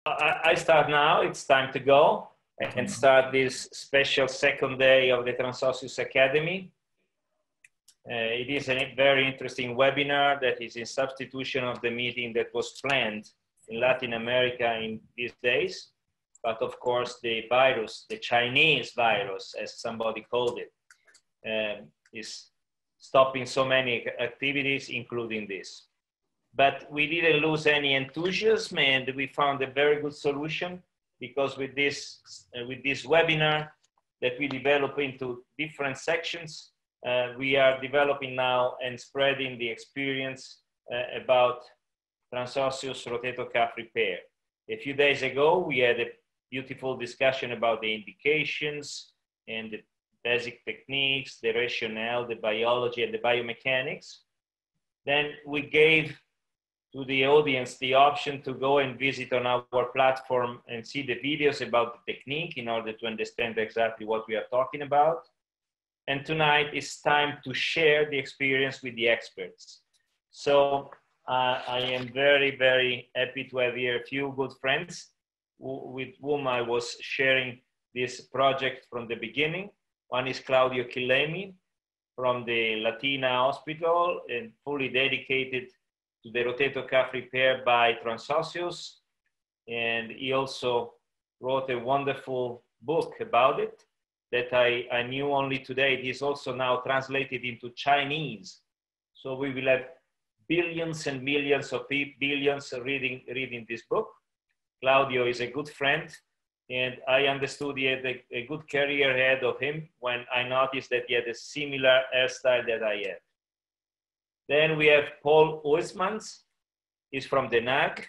I start now. It's time to go and start this special second day of the Transosseous Academy. It is a very interesting webinar that is in substitution of the meeting that was planned in Latin America in these days. But of course, the virus, the Chinese virus, as somebody called it, is stopping so many activities, including this. But we didn't lose any enthusiasm, and we found a very good solution, because with this webinar that we develop into different sections, we are developing now and spreading the experience about transosseous rotator cuff repair. A few days ago, we had a beautiful discussion about the indications and the basic techniques, the rationale, the biology, and the biomechanics. Then we gave to the audience the option to go and visit on our platform and see the videos about the technique in order to understand exactly what we are talking about. And tonight it's time to share the experience with the experts. So I am very, very happy to have here a few good friends with whom I was sharing this project from the beginning. One is Claudio Chillemi from the Latina Hospital, and fully dedicated to the rotator cuff repair by Transosseous. And he also wrote a wonderful book about it that I knew only today. It is also now translated into Chinese. So we will have billions and millions of billions reading this book. Claudio is a good friend, and I understood he had a good career ahead of him when I noticed that he had a similar hairstyle that I had. Then we have Pol Huijsmans. He's from The Hague.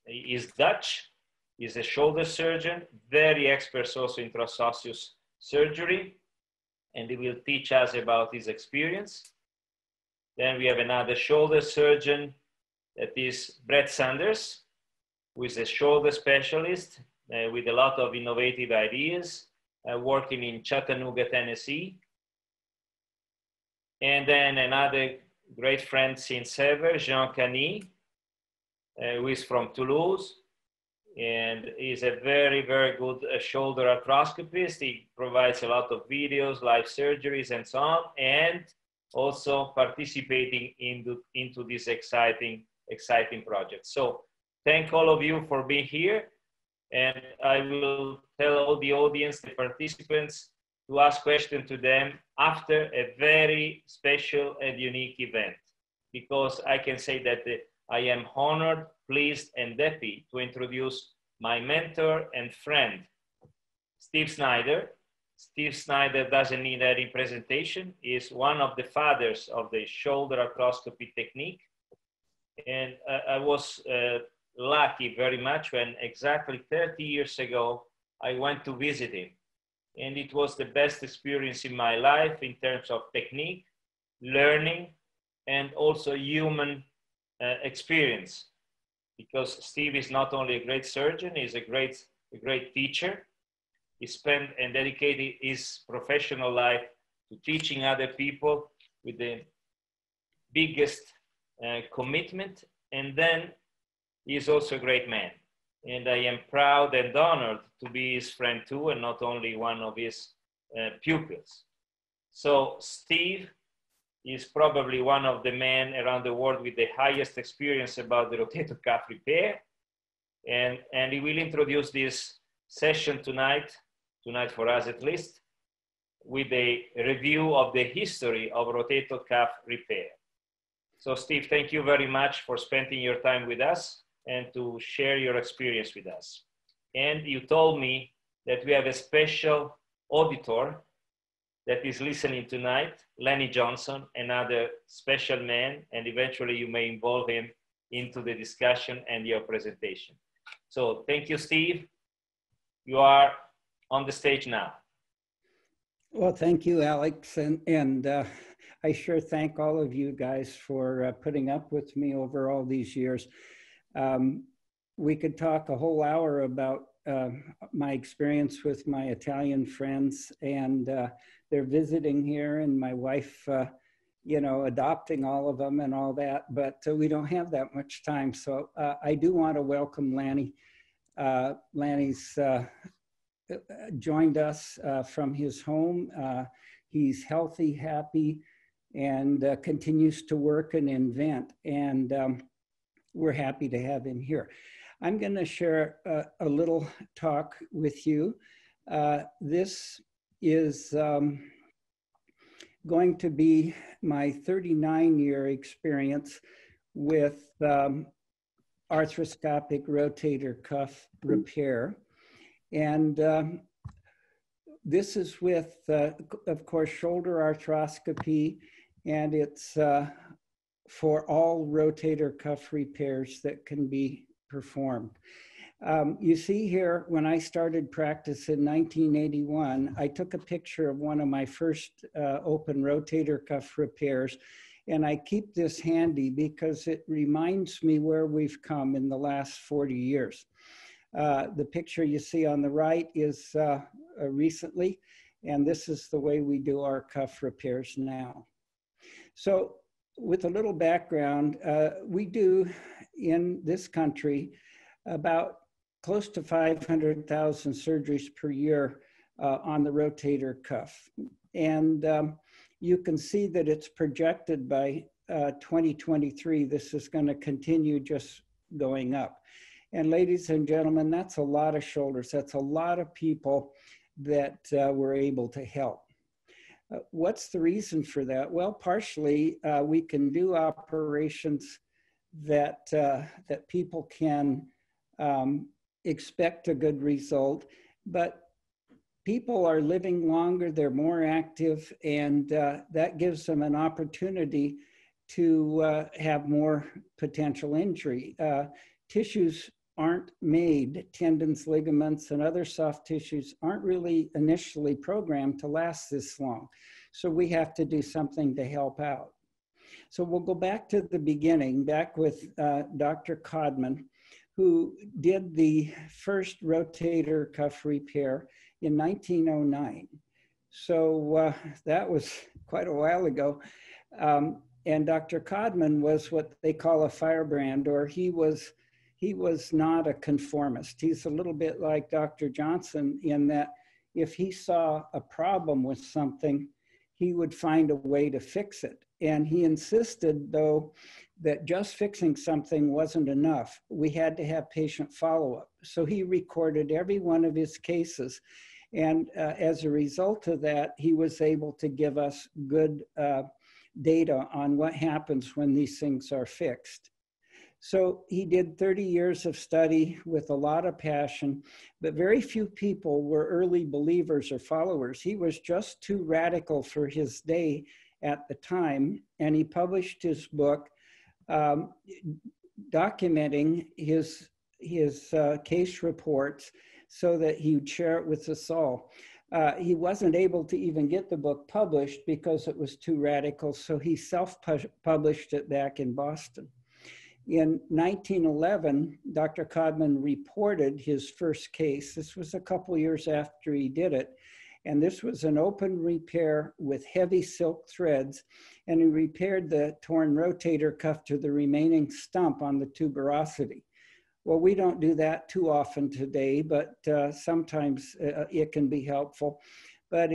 He's Dutch. He's a shoulder surgeon, very expert also in transosseous surgery, and he will teach us about his experience. Then we have another shoulder surgeon, that is Brett Sanders, who is a shoulder specialist with a lot of innovative ideas, working in Chattanooga, Tennessee. And then another great friend since ever, Kany, who is from Toulouse, and is a very, very good shoulder arthroscopist. He provides a lot of videos, live surgeries, and so on, and also participating into this exciting project. So thank all of you for being here, and I will tell all the audience, the participants, to ask questions to them after a very special and unique event, because I can say that I am honored, pleased, and happy to introduce my mentor and friend, Steve Snyder. Steve Snyder doesn't need any presentation. He is one of the fathers of the shoulder arthroscopy technique. And I was lucky very much when exactly 30 years ago, I went to visit him. And it was the best experience in my life in terms of technique, learning, and also human experience. Because Steve is not only a great surgeon, he's a great teacher. He spent and dedicated his professional life to teaching other people with the biggest commitment. And then he is also a great man. And I am proud and honored to be his friend too, and not only one of his pupils. So Steve is probably one of the men around the world with the highest experience about the rotator cuff repair. And he will introduce this session tonight for us at least, with a review of the history of rotator cuff repair. So Steve, thank you very much for spending your time with us and to share your experience with us. And you told me that we have a special auditor that is listening tonight, Lenny Johnson, another special man, and eventually you may involve him into the discussion and your presentation. So thank you, Steve. You are on the stage now. Well, thank you, Alex. And I sure thank all of you guys for putting up with me over all these years. We could talk a whole hour about my experience with my Italian friends, and they're visiting here, and my wife you know, adopting all of them and all that, but we don't have that much time. So I do want to welcome Lanny. Lanny's joined us from his home. He's healthy, happy, and continues to work and invent. And we're happy to have him here. I'm going to share a little talk with you. This is going to be my 39-year experience with arthroscopic rotator cuff repair. And this is with, of course, shoulder arthroscopy, and it's for all rotator cuff repairs that can be performed. You see here, when I started practice in 1981, I took a picture of one of my first open rotator cuff repairs, and I keep this handy because it reminds me where we've come in the last 40 years. The picture you see on the right is recently, and this is the way we do our cuff repairs now. So with a little background, we do in this country about close to 500,000 surgeries per year on the rotator cuff. And you can see that it's projected by 2023, this is going to continue just going up. And ladies and gentlemen, that's a lot of shoulders. That's a lot of people that we're able to help. What's the reason for that? Well, partially we can do operations that, that people can expect a good result, but people are living longer, they're more active, and that gives them an opportunity to have more potential injury. Tissues aren't made, tendons, ligaments, and other soft tissues aren't really initially programmed to last this long. So we have to do something to help out. So we'll go back to the beginning, back with Dr. Codman, who did the first rotator cuff repair in 1909. So that was quite a while ago. And Dr. Codman was what they call a firebrand, or he was not a conformist. He's a little bit like Dr. Johnson in that if he saw a problem with something, he would find a way to fix it. And he insisted, though, that just fixing something wasn't enough. We had to have patient follow-up. So he recorded every one of his cases. And as a result of that, he was able to give us good data on what happens when these things are fixed. So he did 30 years of study with a lot of passion, but very few people were early believers or followers. He was just too radical for his day at the time, and he published his book documenting his case reports so that he would share it with us all. He wasn't able to even get the book published because it was too radical, so he self-published it back in Boston. In 1911, Dr. Codman reported his first case. This was a couple years after he did it. And this was an open repair with heavy silk threads. And he repaired the torn rotator cuff to the remaining stump on the tuberosity. Well, we don't do that too often today, but sometimes it can be helpful. But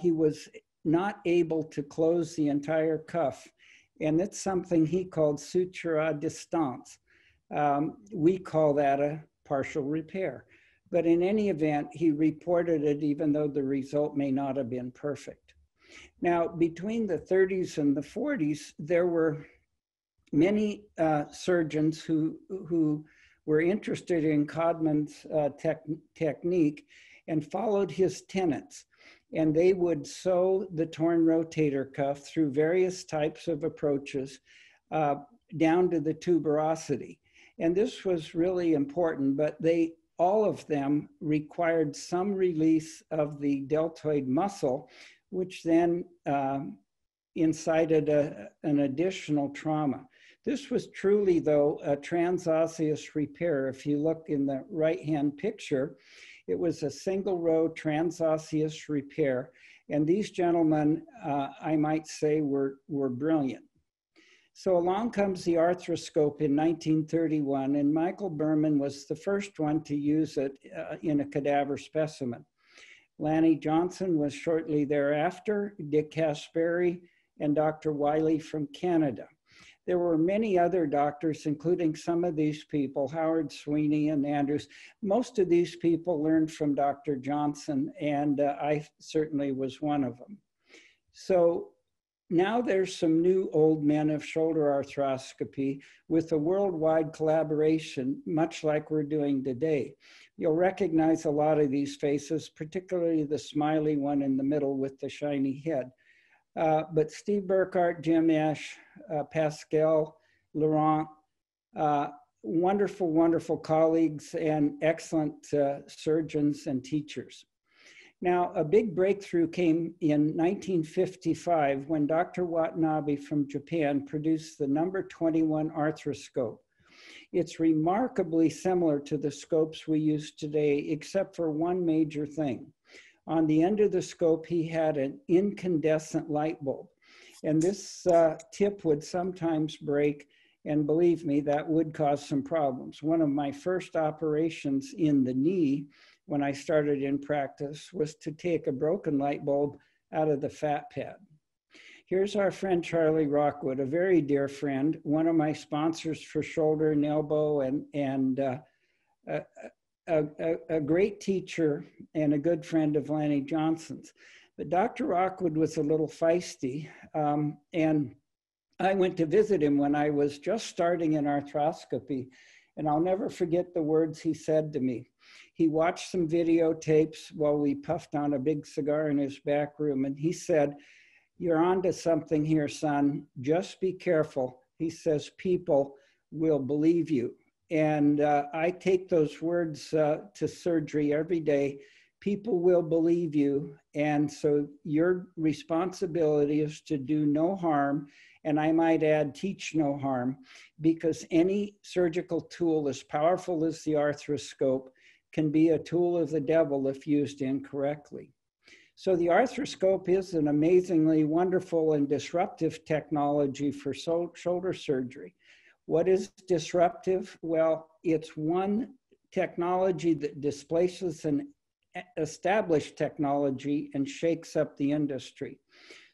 he was not able to close the entire cuff. And it's something he called suture à distance. We call that a partial repair. But in any event, he reported it even though the result may not have been perfect. Now, between the 30s and the 40s, there were many surgeons who were interested in Codman's technique and followed his tenets. And they would sew the torn rotator cuff through various types of approaches down to the tuberosity. And this was really important, but all of them required some release of the deltoid muscle, which then incited an additional trauma. This was truly, though, a transosseous repair. If you look in the right-hand picture, it was a single row transosseous repair, And these gentlemen, I might say, were brilliant. So along comes the arthroscope in 1931, and Michael Berman was the first one to use it in a cadaver specimen. Lanny Johnson was shortly thereafter, Dick Caspary, and Dr. Wiley from Canada. There were many other doctors, including some of these people, Howard Sweeney and Andrews. Most of these people learned from Dr. Johnson, and I certainly was one of them. So now there's some new old men of shoulder arthroscopy with a worldwide collaboration, much like we're doing today. You'll recognize a lot of these faces, particularly the smiley one in the middle with the shiny head. But Steve Burkhart, Jim Ash, Pascal, Laurent, wonderful, wonderful colleagues and excellent surgeons and teachers. Now, a big breakthrough came in 1955 when Dr. Watanabe from Japan produced the number 21 arthroscope. It's remarkably similar to the scopes we use today, except for one major thing. On the end of the scope, he had an incandescent light bulb. And this tip would sometimes break, and believe me, that would cause some problems. One of my first operations in the knee, when I started in practice, was to take a broken light bulb out of the fat pad. Here's our friend Charlie Rockwood, a very dear friend, one of my sponsors for shoulder and elbow, and a great teacher and a good friend of Lanny Johnson's. But Dr. Rockwood was a little feisty, and I went to visit him when I was just starting in arthroscopy, and I'll never forget the words he said to me. He watched some videotapes while we puffed on a big cigar in his back room, and he said, "You're onto something here, son. Just be careful." He says, "People will believe you." And I take those words to surgery every day. People will believe you. And so your responsibility is to do no harm. And I might add, teach no harm, because any surgical tool as powerful as the arthroscope can be a tool of the devil if used incorrectly. So the arthroscope is an amazingly wonderful and disruptive technology for shoulder surgery. What is disruptive? Well, it's one technology that displaces an established technology and shakes up the industry.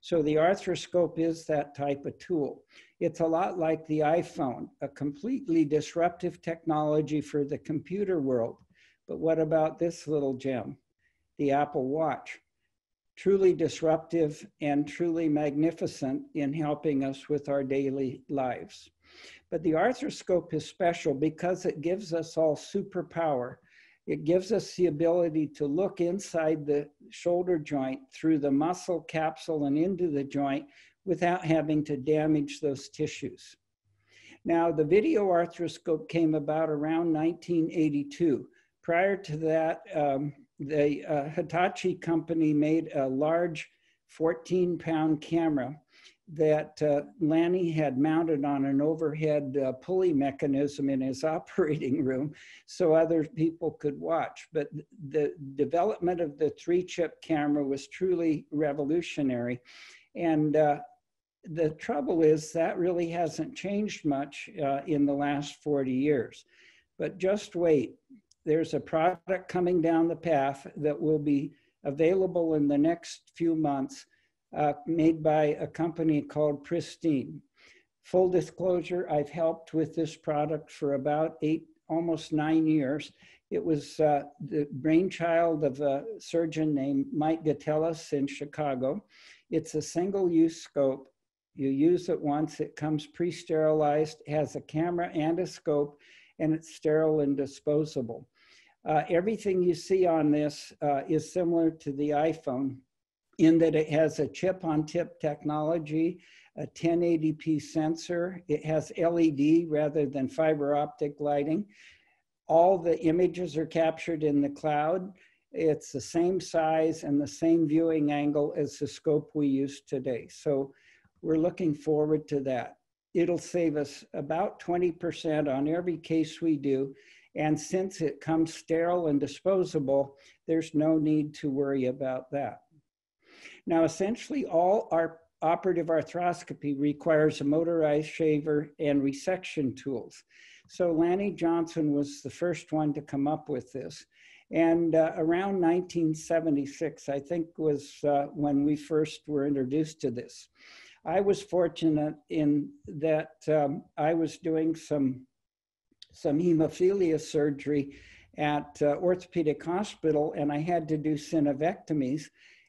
So the arthroscope is that type of tool. It's a lot like the iPhone, a completely disruptive technology for the computer world. But what about this little gem, the Apple Watch? Truly disruptive and truly magnificent in helping us with our daily lives. But the arthroscope is special because it gives us all superpower. It gives us the ability to look inside the shoulder joint through the muscle capsule and into the joint without having to damage those tissues. Now, the video arthroscope came about around 1982. Prior to that, the Hitachi company made a large 14-pound camera that Lanny had mounted on an overhead pulley mechanism in his operating room so other people could watch. But the development of the 3-chip camera was truly revolutionary. And the trouble is that really hasn't changed much in the last 40 years. But just wait. There's a product coming down the path that will be available in the next few months, made by a company called Pristine. Full disclosure, I've helped with this product for about almost 9 years. It was the brainchild of a surgeon named Mike Gatellis in Chicago. It's a single-use scope. You use it once, it comes pre-sterilized, has a camera and a scope, and it's sterile and disposable. Everything you see on this is similar to the iPhone in that it has a chip-on-tip technology, a 1080p sensor. It has LED rather than fiber optic lighting. All the images are captured in the cloud. It's the same size and the same viewing angle as the scope we use today. So we're looking forward to that. It'll save us about 20% on every case we do. And since it comes sterile and disposable, there's no need to worry about that. Now, essentially, all our operative arthroscopy requires a motorized shaver and resection tools. So Lanny Johnson was the first one to come up with this. And around 1976, I think, was when we first were introduced to this. I was fortunate in that I was doing some hemophilia surgery at orthopedic hospital, and I had to do synovectomies.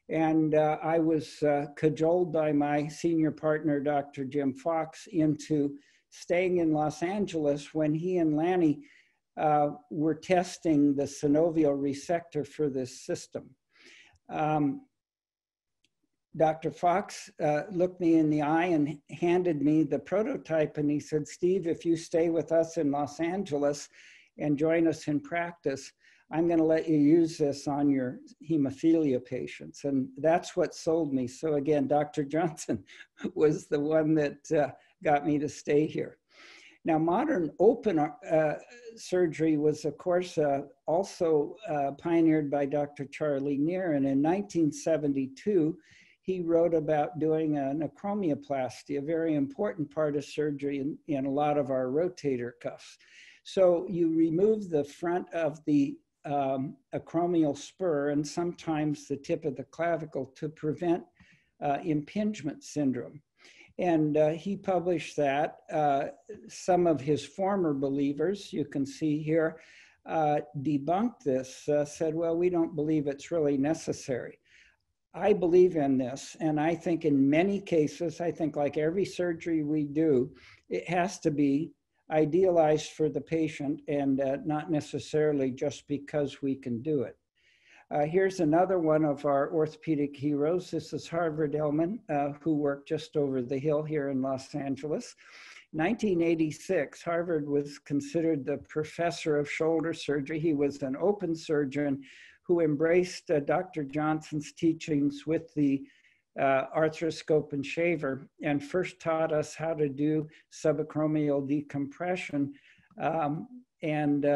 And I was cajoled by my senior partner, Dr. Jim Fox, into staying in Los Angeles when he and Lanny were testing the synovial resector for this system. Dr. Fox looked me in the eye and handed me the prototype, and he said, "Steve, if you stay with us in Los Angeles and join us in practice, I'm going to let you use this on your hemophilia patients." And that's what sold me. So again, Dr. Johnson was the one that got me to stay here. Now, modern open surgery was, of course, also pioneered by Dr. Charlie Neer. And in 1972, he wrote about doing an acromioplasty, a very important part of surgery in a lot of our rotator cuffs. So you remove the front of the acromial spur and sometimes the tip of the clavicle to prevent impingement syndrome. And he published that. Some of his former believers, you can see here, debunked this, said, well, we don't believe it's really necessary. I believe in this, and I think in many cases, I think like every surgery we do, it has to be idealized for the patient and not necessarily just because we can do it. Here's another one of our orthopedic heroes. This is Harvard Ellman, who worked just over the hill here in Los Angeles. 1986, Harvard was considered the professor of shoulder surgery. He was an open surgeon who embraced Dr. Johnson's teachings with the arthroscope and shaver, and first taught us how to do subacromial decompression and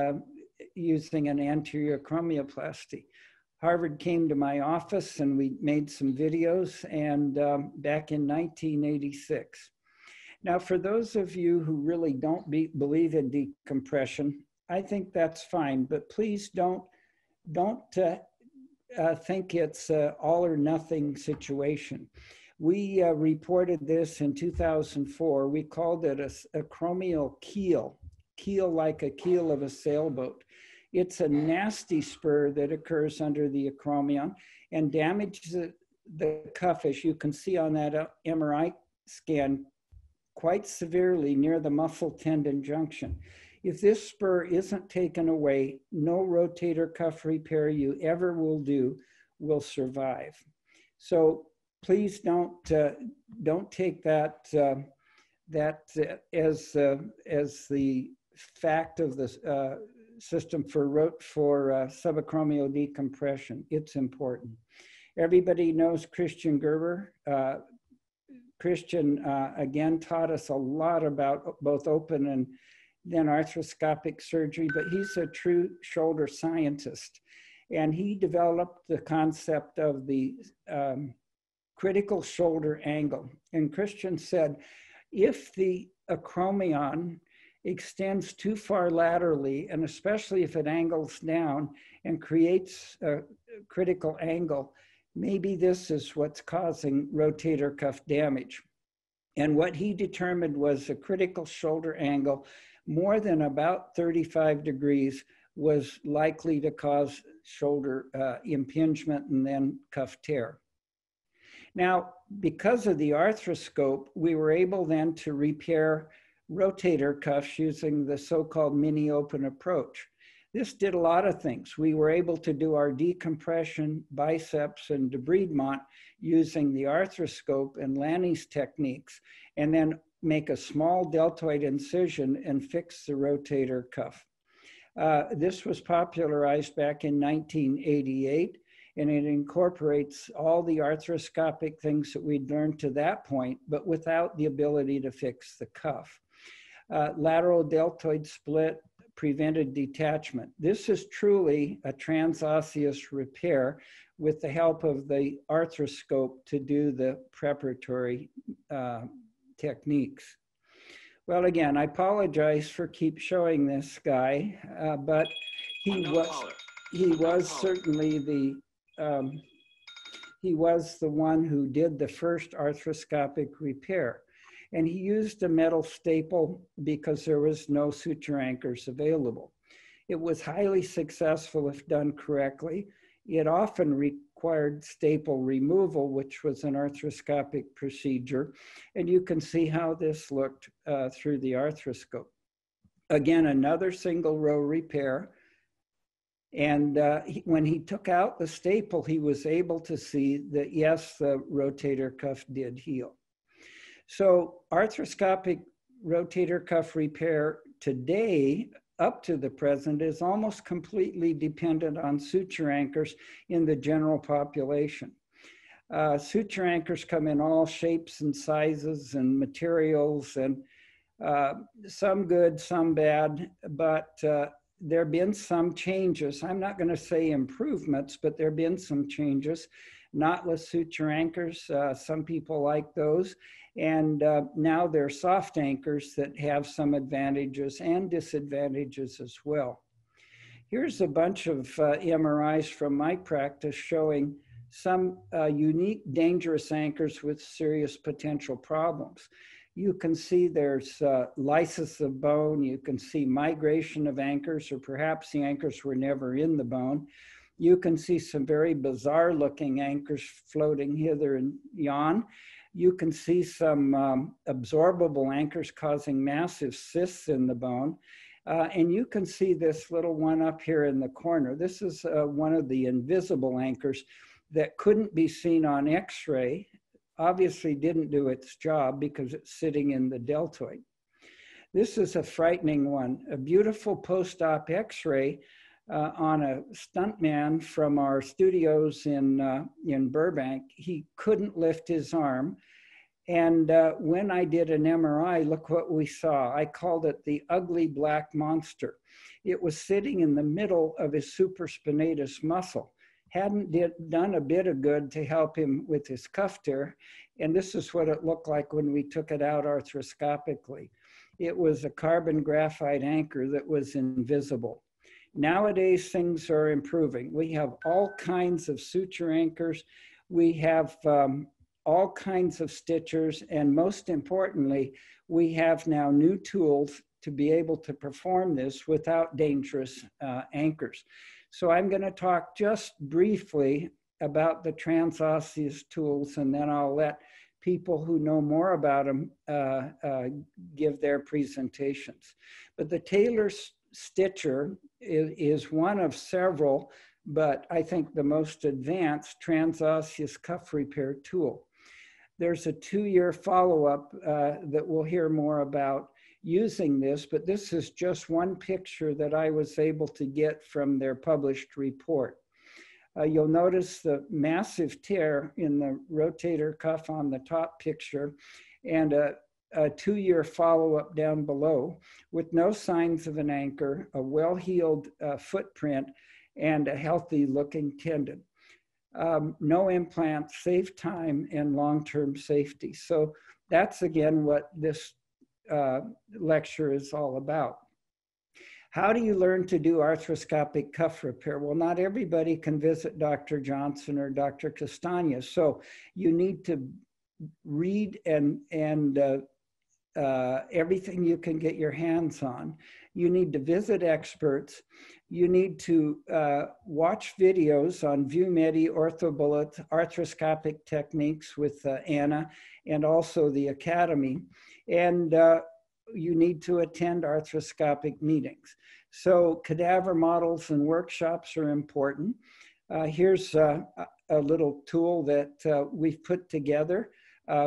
using an anterior acromioplasty. Harvard came to my office and we made some videos, and back in 1986. Now, for those of you who really don't believe in decompression, I think that's fine, but please don't think it's an all or nothing situation. We reported this in 2004. We called it a acromial keel like a keel of a sailboat. It's a nasty spur that occurs under the acromion and damages the cuff, as you can see on that MRI scan, quite severely near the muscle tendon junction. If this spur isn't taken away, no rotator cuff repair you ever will do will survive. So please don't take that as the fact of the system for subacromial decompression. It's important. Everybody knows Christian Gerber. Christian, again, taught us a lot about both open and then arthroscopic surgery, but he's a true shoulder scientist. And he developed the concept of the critical shoulder angle. And Christian said, if the acromion extends too far laterally, and especially if it angles down and creates a critical angle, maybe this is what's causing rotator cuff damage. And what he determined was a critical shoulder angle more than about 35 degrees was likely to cause shoulder impingement and then cuff tear. Now, because of the arthroscope, we were able then to repair rotator cuffs using the so-called mini open approach. This did a lot of things. We were able to do our decompression, biceps, and debridement using the arthroscope and Lanny's techniques, and then make a small deltoid incision and fix the rotator cuff. This was popularized back in 1988, and it incorporates all the arthroscopic things that we'd learned to that point, but without the ability to fix the cuff. Lateral deltoid split, prevented detachment. This is truly a transosseous repair with the help of the arthroscope to do the preparatory techniques. Well, again, I apologize for keep showing this guy, but he was certainly he was the one who did the first arthroscopic repair. And he used a metal staple because there was no suture anchors available. It was highly successful if done correctly. It often required staple removal, which was an arthroscopic procedure. And you can see how this looked through the arthroscope. Again, another single row repair. And when he took out the staple, he was able to see that, yes, the rotator cuff did heal. So arthroscopic rotator cuff repair today, up to the present, is almost completely dependent on suture anchors in the general population. Suture anchors come in all shapes and sizes and materials, and some good, some bad, but there have been some changes. I'm not going to say improvements, but there have been some changes. Knotless suture anchors, some people like those. And now they're soft anchors that have some advantages and disadvantages as well. Here's a bunch of MRIs from my practice showing some unique dangerous anchors with serious potential problems. You can see there's lysis of bone. You can see migration of anchors, or perhaps the anchors were never in the bone. You can see some very bizarre looking anchors floating hither and yon. You can see some absorbable anchors causing massive cysts in the bone. And you can see this little one up here in the corner. This is one of the invisible anchors that couldn't be seen on X-ray. Obviously didn't do its job because it's sitting in the deltoid. This is a frightening one, a beautiful post-op X-ray on a stuntman from our studios in Burbank. He couldn't lift his arm. And when I did an MRI, look what we saw. I called it the ugly black monster. It was sitting in the middle of his supraspinatus muscle. Hadn't done a bit of good to help him with his cuff tear. And this is what it looked like when we took it out arthroscopically. It was a carbon graphite anchor that was invisible. Nowadays, things are improving. We have all kinds of suture anchors. We have all kinds of stitchers. And most importantly, we have now new tools to be able to perform this without dangerous anchors. So I'm going to talk just briefly about the transosseous tools, and then I'll let people who know more about them give their presentations. But the Taylor stitcher is one of several, but I think the most advanced transosseous cuff repair tool. There's a 2-year follow-up that we'll hear more about using this, but this is just one picture that I was able to get from their published report. You'll notice the massive tear in the rotator cuff on the top picture and a 2-year follow-up down below with no signs of an anchor, a well-healed footprint, and a healthy looking tendon. No implants, save time and long-term safety. So that's again what this lecture is all about. How do you learn to do arthroscopic cuff repair? Well, not everybody can visit Dr. Johnson or Dr. Castagna. So you need to read and everything you can get your hands on. You need to visit experts. You need to watch videos on ViewMedi, OrthoBullet, arthroscopic techniques with Anna, and also the Academy. And you need to attend arthroscopic meetings. So cadaver models and workshops are important. Here's a little tool that we've put together.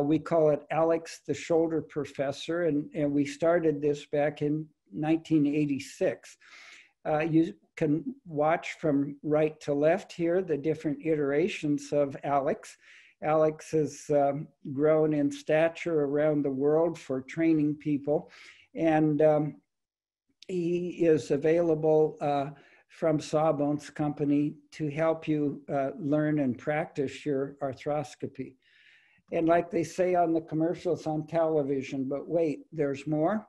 We call it Alex the Shoulder Professor, and we started this back in 1986. You can watch from right to left here the different iterations of Alex. Alex has grown in stature around the world for training people. And he is available from Sawbones Company to help you learn and practice your arthroscopy. And like they say on the commercials on television, but wait, there's more.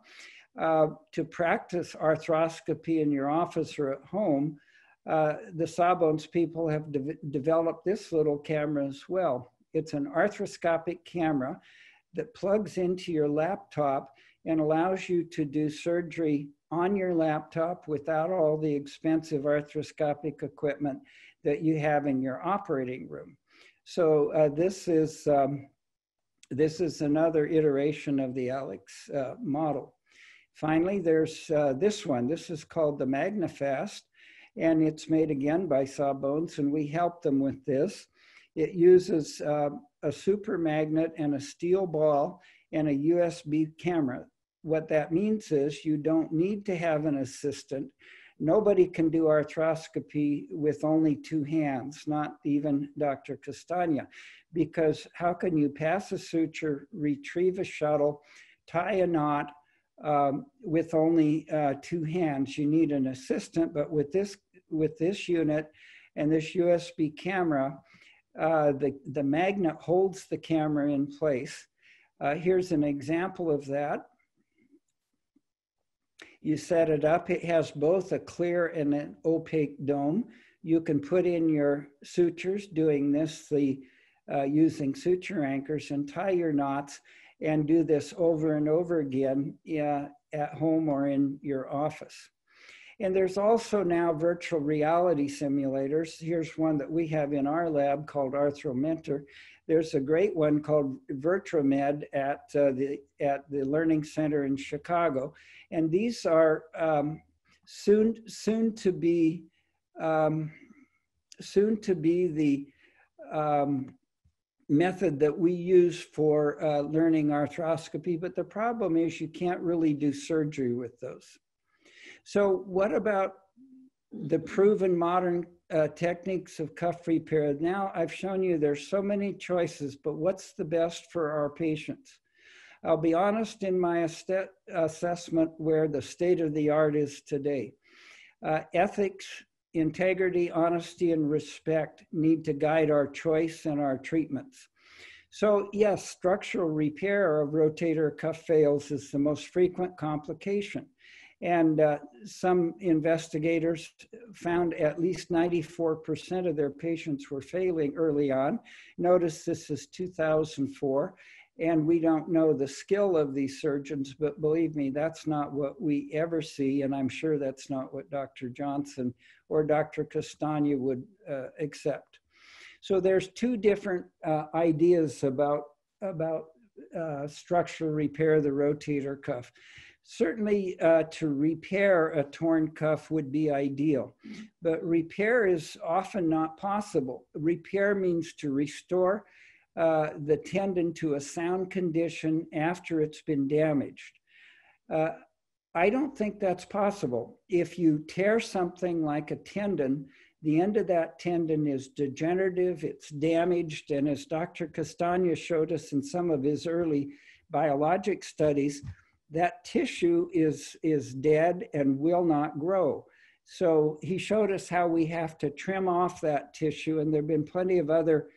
To practice arthroscopy in your office or at home, the Sawbones people have developed this little camera as well. It's an arthroscopic camera that plugs into your laptop and allows you to do surgery on your laptop without all the expensive arthroscopic equipment that you have in your operating room. So this is another iteration of the Alex model. Finally, there's this one. This is called the MagnaFast, and it's made again by Sawbones, and we help them with this. It uses a super magnet and a steel ball and a USB camera. What that means is you don't need to have an assistant. Nobody can do arthroscopy with only two hands, not even Dr. Castagna, because how can you pass a suture, retrieve a shuttle, tie a knot with only two hands? You need an assistant, but with this unit and this USB camera, the magnet holds the camera in place. Here's an example of that. You set it up. It has both a clear and an opaque dome. You can put in your sutures, doing this using suture anchors, and tie your knots and do this over and over again at home or in your office. And there's also now virtual reality simulators. Here's one that we have in our lab called ArthroMentor. There's a great one called VirtuMed at the Learning Center in Chicago. And these are soon to be the method that we use for learning arthroscopy. But the problem is you can't really do surgery with those. So what about the proven modern techniques of cuff repair? Now I've shown you there's so many choices, but what's the best for our patients? I'll be honest in my assessment where the state of the art is today. Ethics, integrity, honesty, and respect need to guide our choice and our treatments. So yes, structural repair of rotator cuff fails is the most frequent complication. And some investigators found at least 94% of their patients were failing early on. Notice this is 2004, and we don't know the skill of these surgeons, but believe me, that's not what we ever see, and I'm sure that's not what Dr. Johnson or Dr. Castagna would accept. So there's two different ideas about structural repair of the rotator cuff. Certainly to repair a torn cuff would be ideal, but repair is often not possible. Repair means to restore the tendon to a sound condition after it's been damaged. I don't think that's possible. If you tear something like a tendon, the end of that tendon is degenerative, it's damaged, and as Dr. Castagna showed us in some of his early biologic studies, that tissue is dead and will not grow. So he showed us how we have to trim off that tissue, and there have been plenty of other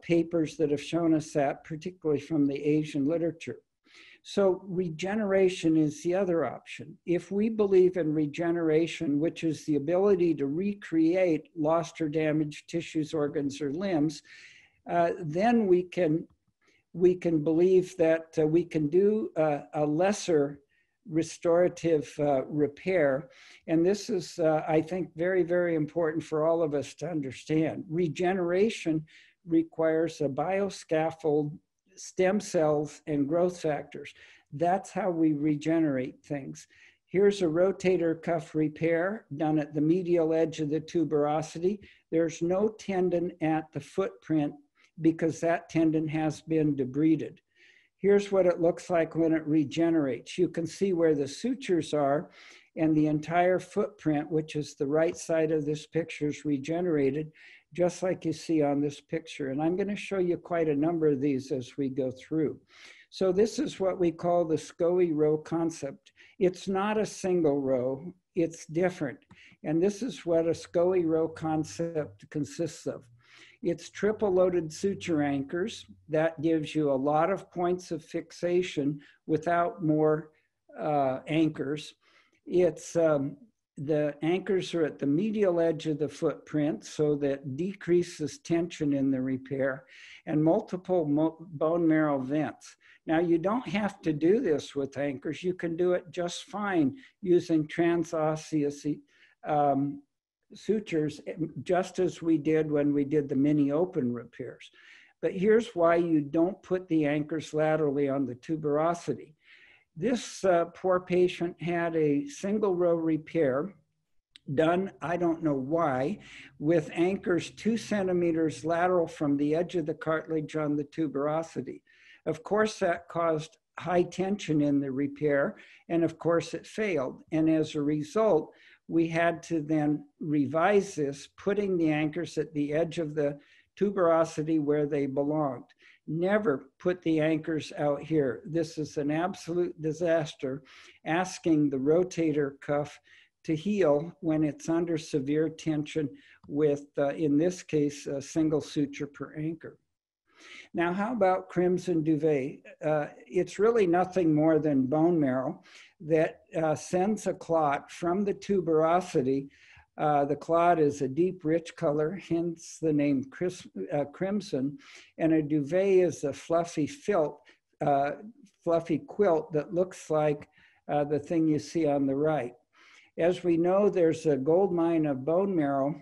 papers that have shown us that, particularly from the Asian literature. So regeneration is the other option. If we believe in regeneration, which is the ability to recreate lost or damaged tissues, organs, or limbs, then we can believe that we can do a lesser restorative repair. And this is, I think, very, very important for all of us to understand. Regeneration requires a bioscaffold, stem cells, and growth factors. That's how we regenerate things. Here's a rotator cuff repair done at the medial edge of the tuberosity. There's no tendon at the footprint because that tendon has been debrided. Here's what it looks like when it regenerates. You can see where the sutures are, and the entire footprint, which is the right side of this picture, is regenerated, just like you see on this picture. And I'm going to show you quite a number of these as we go through. So this is what we call the SCOE row concept. It's not a single row, it's different. And this is what a SCOE row concept consists of. It's triple loaded suture anchors. That gives you a lot of points of fixation without more anchors. It's the anchors are at the medial edge of the footprint, so that decreases tension in the repair, and multiple bone marrow vents. Now, you don't have to do this with anchors. You can do it just fine using transosseous sutures, just as we did when we did the mini open repairs. But here's why you don't put the anchors laterally on the tuberosity. This poor patient had a single row repair done, I don't know why, with anchors 2 centimeters lateral from the edge of the cartilage on the tuberosity. Of course, that caused high tension in the repair, and of course it failed. And as a result, we had to then revise this, putting the anchors at the edge of the tuberosity where they belonged. Never put the anchors out here. This is an absolute disaster, asking the rotator cuff to heal when it's under severe tension with, in this case, a single suture per anchor. Now, how about crimson duvet? It's really nothing more than bone marrow that sends a clot from the tuberosity. The clot is a deep, rich color, hence the name crimson, and a duvet is a fluffy quilt that looks like the thing you see on the right. As we know, there's a gold mine of bone marrow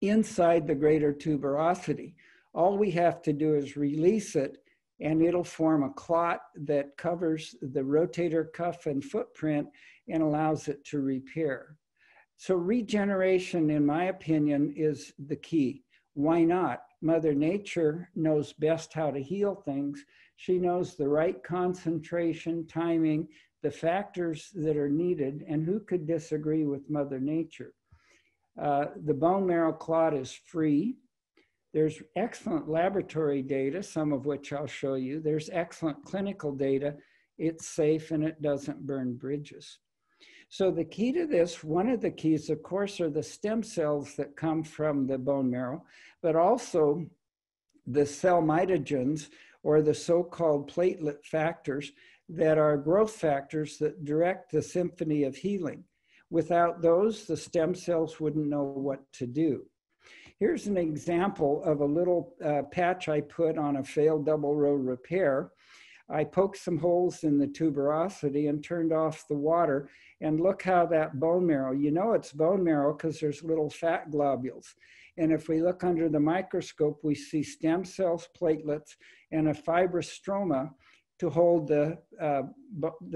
inside the greater tuberosity. All we have to do is release it, and it'll form a clot that covers the rotator cuff and footprint and allows it to repair. So regeneration, in my opinion, is the key. Why not? Mother Nature knows best how to heal things. She knows the right concentration, timing, the factors that are needed, and who could disagree with Mother Nature? The bone marrow clot is free. There's excellent laboratory data, some of which I'll show you. There's excellent clinical data. It's safe and it doesn't burn bridges. So the key to this, one of the keys, of course, are the stem cells that come from the bone marrow, but also the cell mitogens, or the so-called platelet factors, that are growth factors that direct the symphony of healing. Without those, the stem cells wouldn't know what to do. Here's an example of a little patch I put on a failed double row repair. I poked some holes in the tuberosity and turned off the water, and look how that bone marrow, you know it's bone marrow because there's little fat globules. And if we look under the microscope, we see stem cells, platelets, and a fibrous stroma to hold the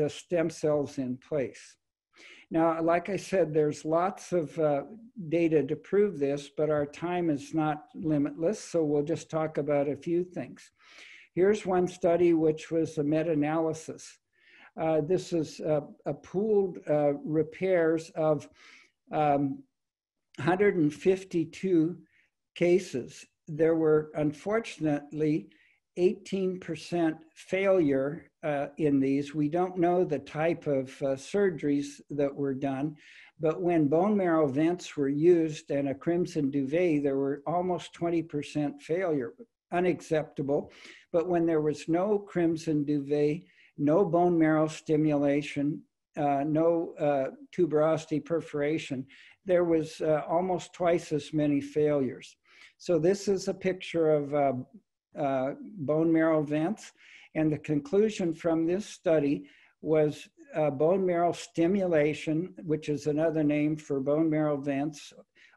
stem cells in place. Now, like I said, there's lots of data to prove this, but our time is not limitless, so we'll just talk about a few things. Here's one study which was a meta-analysis. This is a pooled repairs of 152 cases. There were, unfortunately, 18% failure in these. We don't know the type of surgeries that were done, but when bone marrow vents were used and a crimson duvet, there were almost 20% failure. Unacceptable. But when there was no crimson duvet, no bone marrow stimulation, no tuberosity perforation, there was almost twice as many failures. So this is a picture of bone marrow vents, and the conclusion from this study was bone marrow stimulation, which is another name for bone marrow vents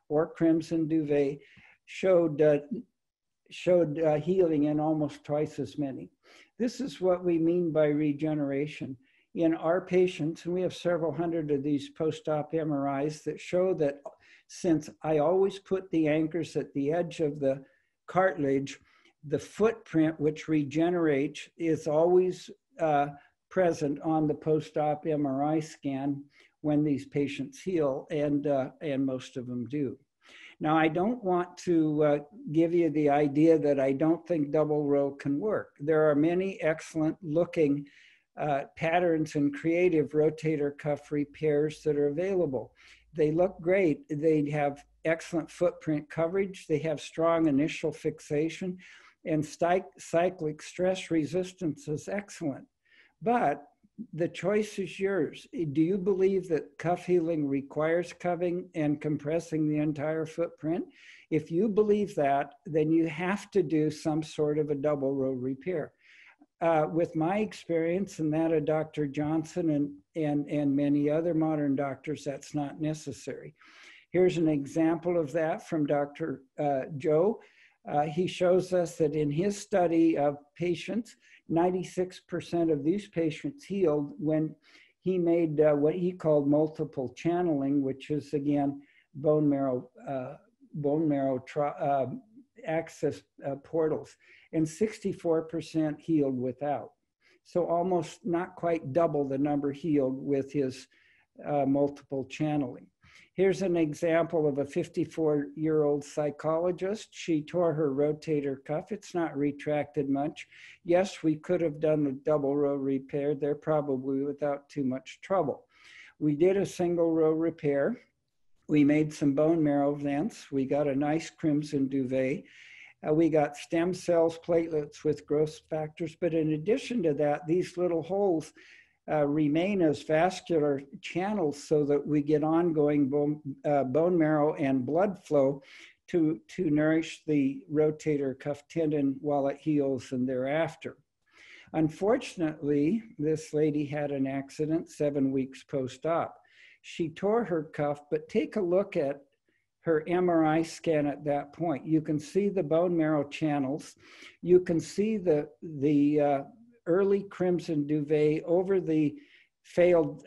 or crimson duvet, showed healing in almost twice as many. This is what we mean by regeneration. In our patients, and we have several hundred of these post-op MRIs that show that since I always put the anchors at the edge of the cartilage, the footprint which regenerates is always present on the post-op MRI scan when these patients heal, and most of them do. Now, I don't want to give you the idea that I don't think double row can work. There are many excellent looking patterns and creative rotator cuff repairs that are available. They look great. They have excellent footprint coverage. They have strong initial fixation, and cyclic stress resistance is excellent. But the choice is yours. Do you believe that cuff healing requires cuffing and compressing the entire footprint? If you believe that, then you have to do some sort of a double row repair. With my experience and that of Dr. Johnson and many other modern doctors, that's not necessary. Here's an example of that from Dr. Joe. He shows us that in his study of patients, 96% of these patients healed when he made what he called multiple channeling, which is again bone marrow access portals, and 64% healed without. So almost not quite double the number healed with his multiple channeling. Here's an example of a 54-year-old psychologist. She tore her rotator cuff. It's not retracted much. Yes, we could have done the double row repair there probably without too much trouble. We did a single row repair. We made some bone marrow vents. We got a nice crimson duvet. We got stem cells, platelets with growth factors. But in addition to that, these little holes remain as vascular channels so that we get ongoing bone marrow and blood flow to nourish the rotator cuff tendon while it heals and thereafter. Unfortunately, this lady had an accident 7 weeks post-op. She tore her cuff, but take a look at her MRI scan at that point. You can see the bone marrow channels. You can see the early crimson duvet over the failed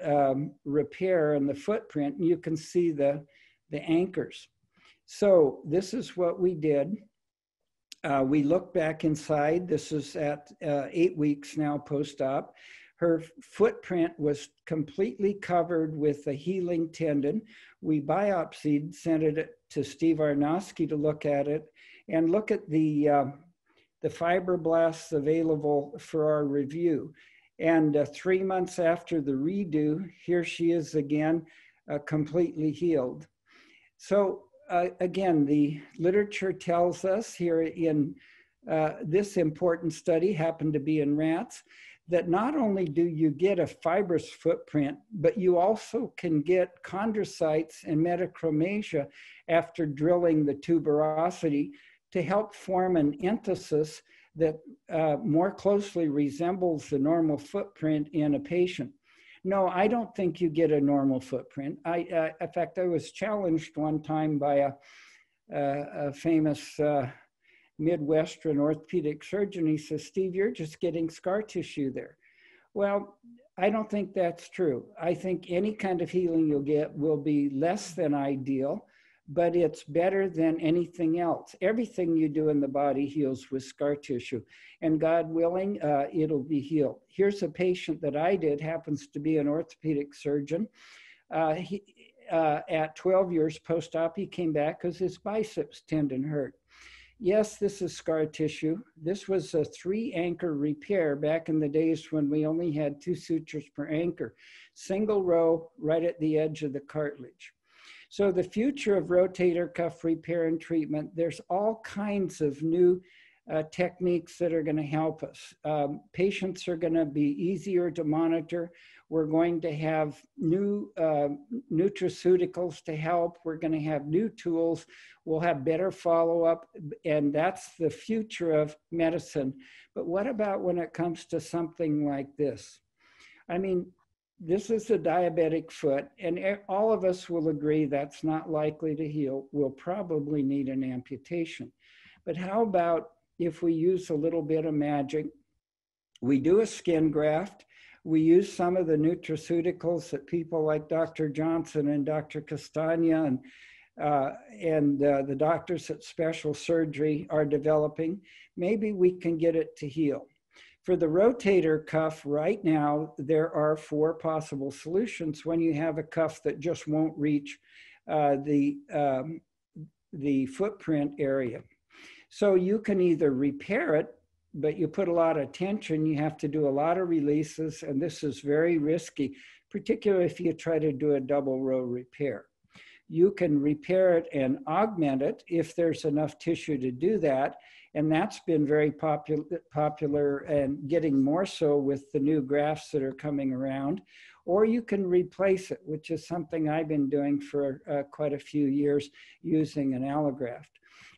repair and the footprint. And you can see the anchors. So this is what we did. We looked back inside. This is at 8 weeks now post-op. Her footprint was completely covered with a healing tendon. We biopsied, sent it to Steve Arnosky to look at it, and look at the fibroblasts available for our review. And 3 months after the redo, here she is again, completely healed. So again, the literature tells us here in this important study, happened to be in rats, that not only do you get a fibrous footprint, but you also can get chondrocytes and metachromasia after drilling the tuberosity to help form an enthesis that more closely resembles the normal footprint in a patient. No, I don't think you get a normal footprint. In fact, I was challenged one time by a famous Midwestern orthopedic surgeon. He says, Steve, you're just getting scar tissue there. Well, I don't think that's true. I think any kind of healing you'll get will be less than ideal, but it's better than anything else. Everything you do in the body heals with scar tissue, and God willing, it'll be healed. Here's a patient that I did, happens to be an orthopedic surgeon. At 12 years post-op, he came back because his biceps tendon hurt. Yes, this is scar tissue. This was a 3-anchor repair back in the days when we only had 2 sutures per anchor, single row right at the edge of the cartilage. So the future of rotator cuff repair and treatment, there's all kinds of new techniques that are going to help us. Patients are going to be easier to monitor. We're going to have new nutraceuticals to help. We're going to have new tools. We'll have better follow-up, and that's the future of medicine. But what about when it comes to something like this? I mean, this is a diabetic foot, and all of us will agree that's not likely to heal. We'll probably need an amputation. But how about if we use a little bit of magic? We do a skin graft. We use some of the nutraceuticals that people like Dr. Johnson and Dr. Castagna and the doctors at Special Surgery are developing. Maybe we can get it to heal. For the rotator cuff right now, there are 4 possible solutions when you have a cuff that just won't reach the footprint area. So you can either repair it but you put a lot of tension, you have to do a lot of releases, and this is very risky, particularly if you try to do a double row repair. You can repair it and augment it if there's enough tissue to do that, and that's been very popular and getting more so with the new grafts that are coming around. Or you can replace it, which is something I've been doing for quite a few years using an allograft.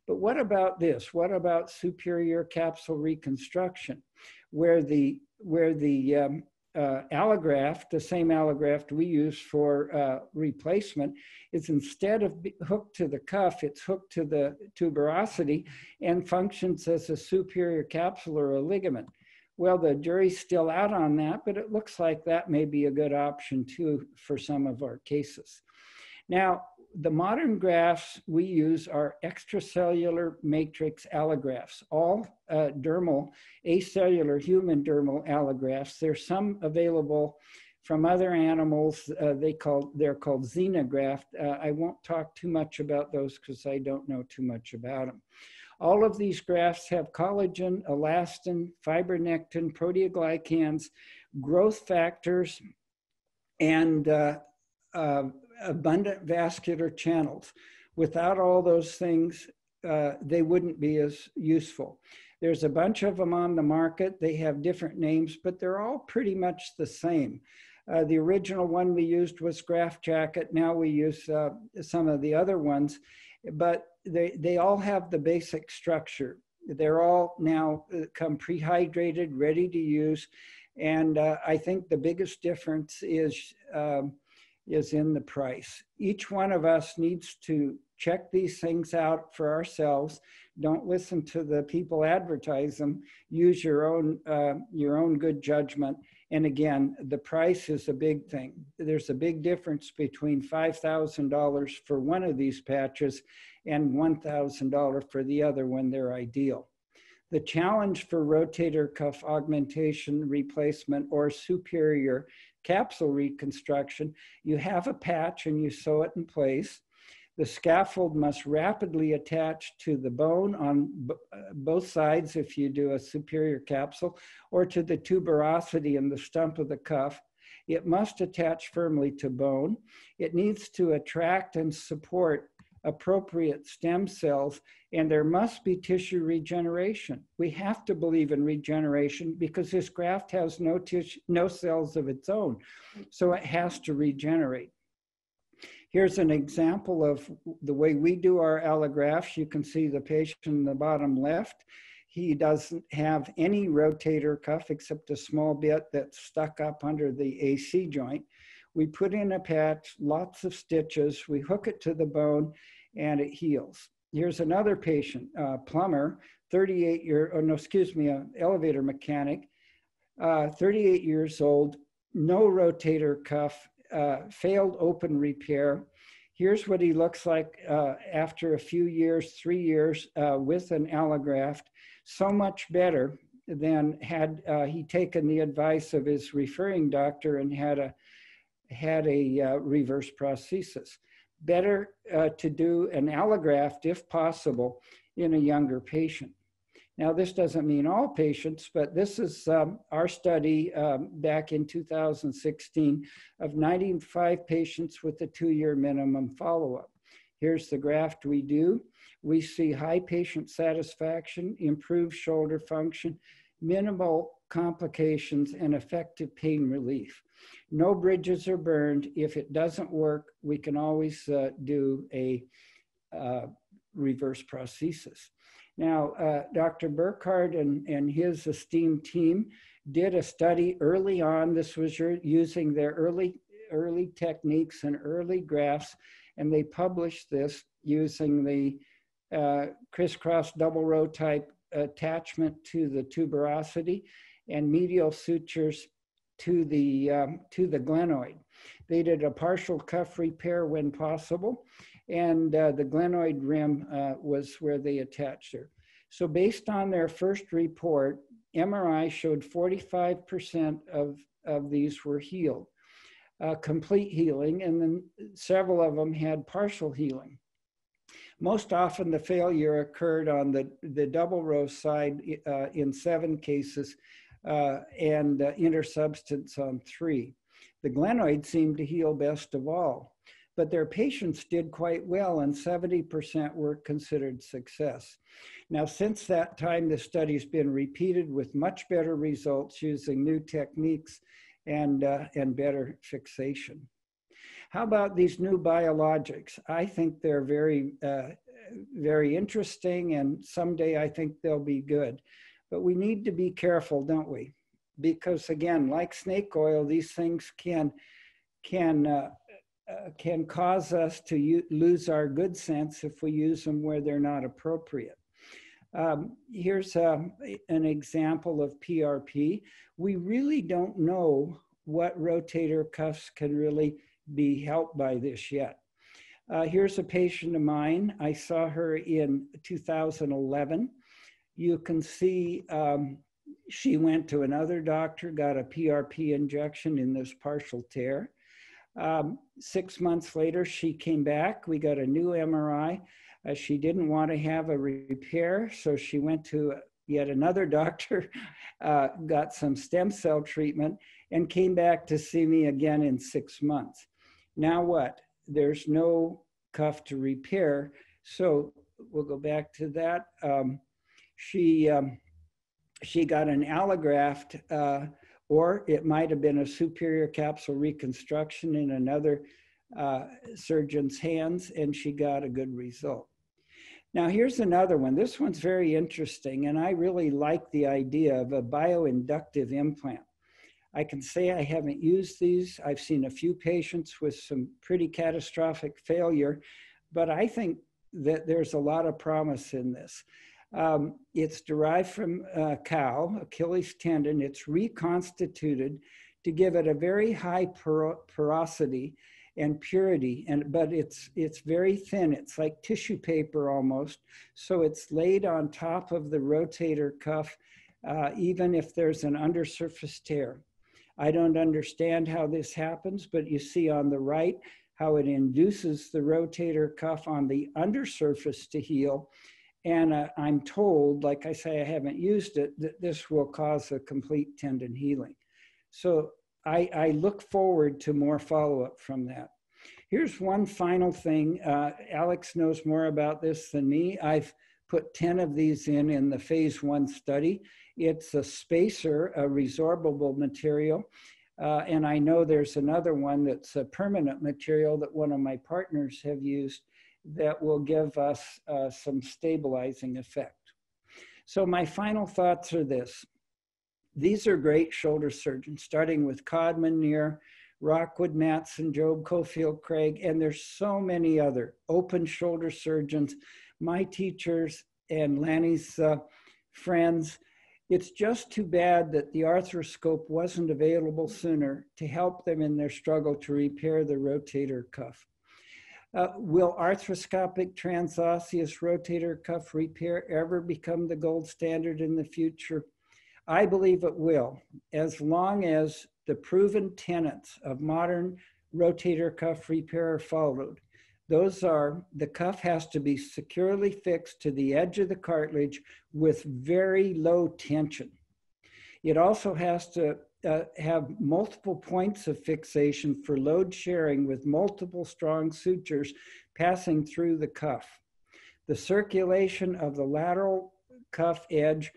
But what about this? What about superior capsule reconstruction, where the allograft, the same allograft we use for replacement, is instead of hooked to the cuff, it's hooked to the tuberosity and functions as a superior capsule or a ligament. Well, the jury's still out on that, but it looks like that may be a good option too for some of our cases. Now, the modern grafts we use are extracellular matrix allografts, all dermal, acellular human dermal allografts. There's some available from other animals. They're called xenograft. I won't talk too much about those because I don't know too much about them. All of these grafts have collagen, elastin, fibronectin, proteoglycans, growth factors, and abundant vascular channels. Without all those things, they wouldn't be as useful. There's a bunch of them on the market. They have different names, but they're all pretty much the same. The original one we used was Graft Jacket. Now we use some of the other ones, but they all have the basic structure. They're all now come pre-hydrated, ready to use. And I think the biggest difference is in the price. Each one of us needs to check these things out for ourselves. Don't listen to the people advertise them. Use your own good judgment. And again, the price is a big thing. There's a big difference between $5,000 for one of these patches and $1,000 for the other when they're ideal. The challenge for rotator cuff augmentation, replacement, or superior capsule reconstruction, you have a patch and you sew it in place. The scaffold must rapidly attach to the bone on both sides if you do a superior capsule, or to the tuberosity in the stump of the cuff. It must attach firmly to bone. It needs to attract and support appropriate stem cells, and there must be tissue regeneration. We have to believe in regeneration because this graft has no tissue, no cells of its own, so it has to regenerate. Here's an example of the way we do our allografts. You can see the patient in the bottom left. He doesn't have any rotator cuff except a small bit that's stuck up under the AC joint. We put in a patch, lots of stitches, we hook it to the bone, and it heals. Here's another patient, plumber, elevator mechanic, 38 years old, no rotator cuff, failed open repair. Here's what he looks like after a few years, 3 years with an allograft. So much better than had he taken the advice of his referring doctor and had a reverse prosthesis. Better to do an allograft, if possible, in a younger patient. Now, this doesn't mean all patients, but this is our study back in 2016 of 95 patients with a 2-year minimum follow-up. Here's the graft we do. We see high patient satisfaction, improved shoulder function, minimal complications, and effective pain relief. No bridges are burned. If it doesn't work, we can always do a reverse prosthesis. Now, Dr. Burkhardt and his esteemed team did a study early on. This was using their early techniques and early grafts, and they published this using the crisscross double row type attachment to the tuberosity and medial sutures to the glenoid. They did a partial cuff repair when possible, and the glenoid rim was where they attached her. So based on their first report, MRI showed 45% of these were healed, complete healing, and then several of them had partial healing. Most often the failure occurred on the double row side in 7 cases and intersubstance on 3. The glenoid seemed to heal best of all, but their patients did quite well and 70% were considered success. Now, since that time, the study's been repeated with much better results using new techniques and better fixation. How about these new biologics? I think they're very, very interesting, and someday I think they'll be good. But we need to be careful, don't we? Because again, like snake oil, these things can cause us to lose our good sense if we use them where they're not appropriate. Here's an example of PRP. We really don't know what rotator cuffs can really be helped by this yet. Here's a patient of mine. I saw her in 2011. You can see she went to another doctor, got a PRP injection in this partial tear. 6 months later, she came back. We got a new MRI. She didn't want to have a repair, so she went to yet another doctor, got some stem cell treatment, and came back to see me again in 6 months. Now what? There's no cuff to repair, so we'll go back to that. She got an allograft, or it might have been a superior capsule reconstruction in another surgeon's hands, and she got a good result. Now here's another one. This one's very interesting, and I really like the idea of a bioinductive implant. I can say I haven't used these. I've seen a few patients with some pretty catastrophic failure, but I think that there's a lot of promise in this. It's derived from cow, Achilles tendon. It's reconstituted to give it a very high porosity and purity, but it's very thin. It's like tissue paper almost. So it's laid on top of the rotator cuff, even if there's an undersurface tear. I don't understand how this happens, but you see on the right how it induces the rotator cuff on the undersurface to heal. And I'm told, like I say, I haven't used it, that this will cause a complete tendon healing. So I look forward to more follow-up from that. Here's one final thing. Alex knows more about this than me. I've put 10 of these in the phase 1 study. It's a spacer, a resorbable material. And I know there's another one that's a permanent material that one of my partners have used that will give us some stabilizing effect. So my final thoughts are this. These are great shoulder surgeons, starting with Codman, Neer, Rockwood, Matson, Job, Cofield, Craig, and there's so many other open shoulder surgeons, my teachers and Lanny's friends. It's just too bad that the arthroscope wasn't available sooner to help them in their struggle to repair the rotator cuff. Will arthroscopic transosseous rotator cuff repair ever become the gold standard in the future? I believe it will, as long as the proven tenets of modern rotator cuff repair are followed. Those are, the cuff has to be securely fixed to the edge of the cartilage with very low tension. It also has to have multiple points of fixation for load sharing with multiple strong sutures passing through the cuff. The circulation of the lateral cuff edge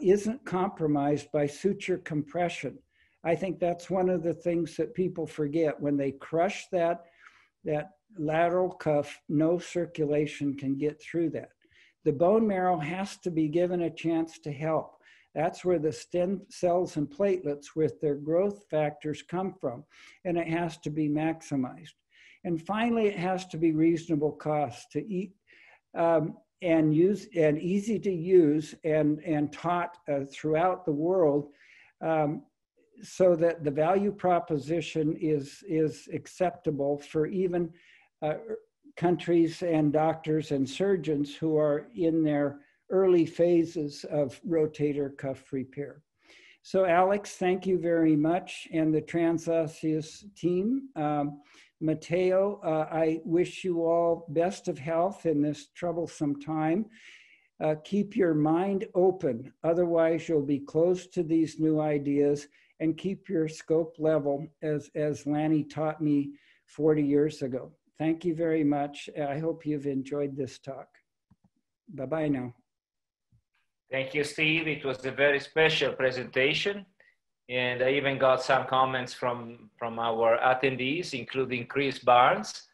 isn't compromised by suture compression. I think that's one of the things that people forget. When they crush that lateral cuff, no circulation can get through that. The bone marrow has to be given a chance to help. That's where the stem cells and platelets with their growth factors come from, and it has to be maximized. And finally, it has to be reasonable cost to eat and easy to use and taught throughout the world, so that the value proposition is acceptable for even countries and doctors and surgeons who are in their early phases of rotator cuff repair. So Alex, thank you very much, and the Transosseous team. Matteo, I wish you all best of health in this troublesome time. Keep your mind open, otherwise you'll be closed to these new ideas, and keep your scope level as Lanny taught me 40 years ago. Thank you very much. I hope you've enjoyed this talk. Bye-bye now. Thank you, Steve. It was a very special presentation. And I even got some comments from our attendees, including Chris Barnes,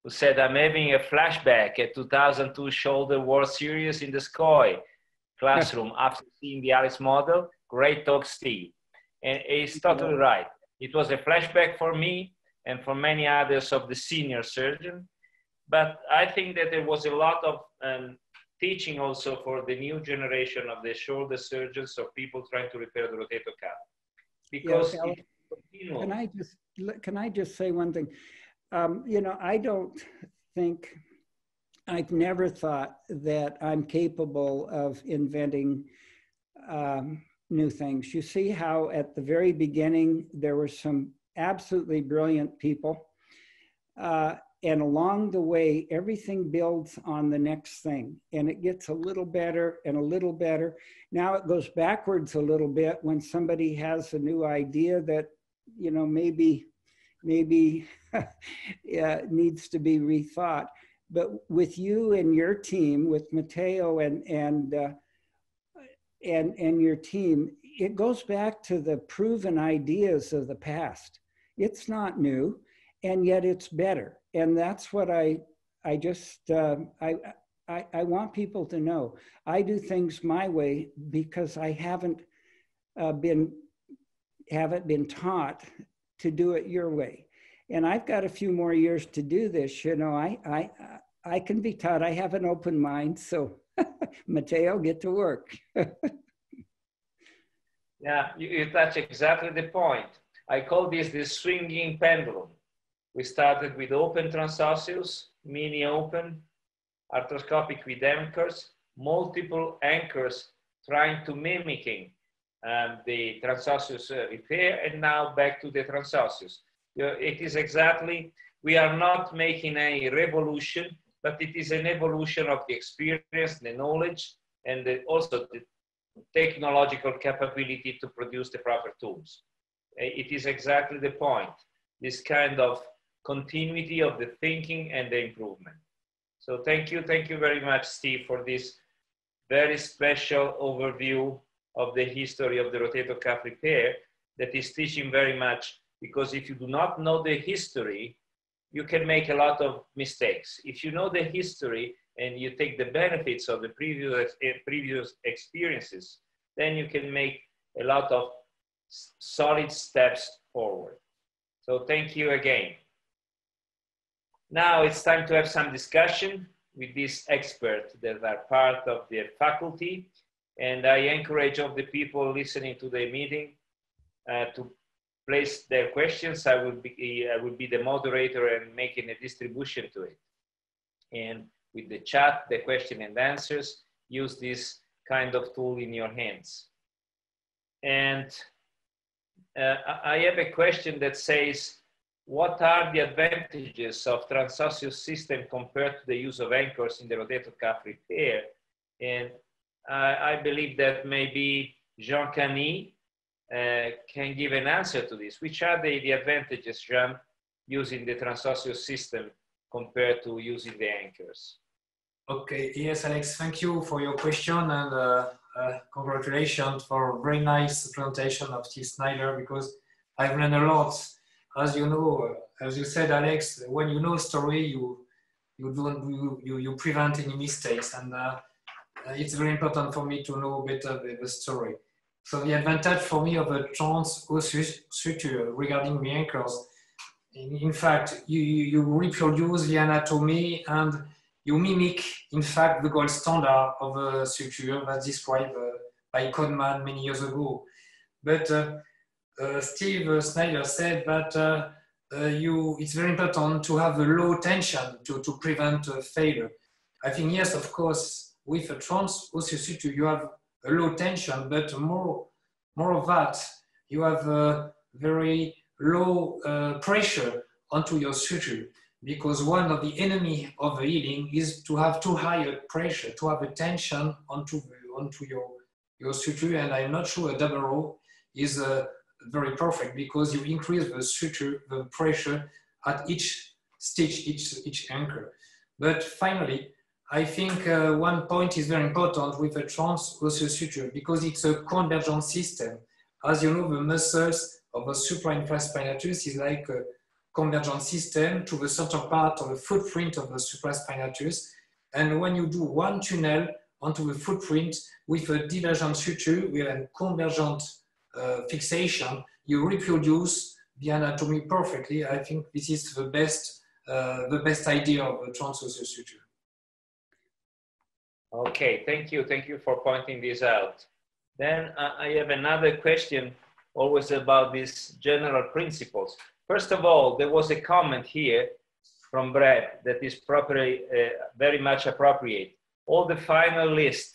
who said, I'm having a flashback at 2002 Shoulder World Series in the SCOI classroom after seeing the Alice model. Great talk, Steve. And he's totally right. It was a flashback for me and for many others of the senior surgeon. But I think that there was a lot of teaching also for the new generation of the surgeons, of people trying to repair the rotator cuff. Because can I just say one thing? You know, I don't think, I've never thought that I'm capable of inventing new things. You see how at the very beginning, there were some absolutely brilliant people. And along the way, everything builds on the next thing, and it gets a little better and a little better. Now it goes backwards a little bit when somebody has a new idea that, you know, maybe yeah, needs to be rethought. But with you and your team, with Matteo and your team, it goes back to the proven ideas of the past. It's not new, and yet it's better. And that's what I want people to know. I do things my way because I haven't been taught to do it your way. And I've got a few more years to do this. You know, I can be taught. I have an open mind. So Matteo, get to work. Yeah, you touch exactly the point. I call this the swinging pendulum. We started with open transosseous, mini open, arthroscopic with anchors, multiple anchors trying to mimicking the transosseous repair, and now back to the transosseous. It is exactly, we are not making a revolution, but it is an evolution of the experience, the knowledge, and also the technological capability to produce the proper tools. It is exactly the point, this kind of continuity of the thinking and the improvement. So thank you very much, Steve, for this very special overview of the history of the rotator cuff repair that is teaching very much, because if you do not know the history, you can make a lot of mistakes. If you know the history and you take the benefits of the previous experiences, then you can make a lot of solid steps forward. So thank you again. Now it's time to have some discussion with these experts that are part of the faculty. And I encourage all the people listening to the meeting to place their questions. I will be the moderator and making a distribution to it. And with the chat, the question and answers, use this kind of tool in your hands. And I have a question that says, what are the advantages of transosseous system compared to the use of anchors in the rotator cuff repair? And I believe that maybe Jean Kany can give an answer to this. Which are the advantages, Jean, using the transosseous system compared to using the anchors? Okay, yes, Alex, thank you for your question, and congratulations for a very nice presentation of Steve Snyder, because I've learned a lot. As you know, as you said, Alex, when you know a story, you prevent any mistakes, and it's very important for me to know better the story. So the advantage for me of a transosseous suture regarding the anchors, in fact, you reproduce the anatomy and you mimic, in fact, the gold standard of a suture that's described by Kohneman many years ago. But Steve Snyder said that it's very important to have a low tension to prevent failure. I think, yes, of course, with a transosseous suture, you have a low tension, but more of that, you have a very low pressure onto your suture, because one of the enemy of the healing is to have too high a pressure, to have a tension onto your suture, and I'm not sure a double row is very perfect, because you increase the suture, the pressure at each stitch, each anchor. But finally, I think one point is very important with a transosseous suture, because it's a convergent system. As you know, the muscles of the suprainfraspinatus is like a convergent system to the central part of the footprint of the supraspinatus. And when you do one tunnel onto the footprint with a divergent suture, with a convergent fixation, you reproduce the anatomy perfectly. I think this is the best idea of the transosseous suture. Okay, thank you. Thank you for pointing this out. Then I have another question, always about these general principles. First of all, there was a comment here from Brad that is properly, very much appropriate. All the final list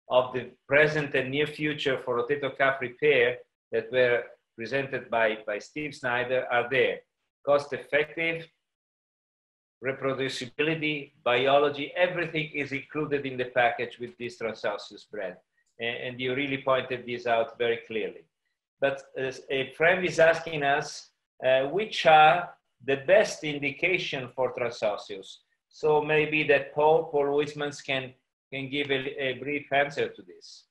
of the present and near future for rotator cuff repair that were presented by Steve Snyder are there. Cost effective, reproducibility, biology, everything is included in the package with this transosseous bread. And you really pointed this out very clearly. But a friend is asking us, which are the best indication for transosseous? So maybe that Pol Huijsmans can give a brief answer to this.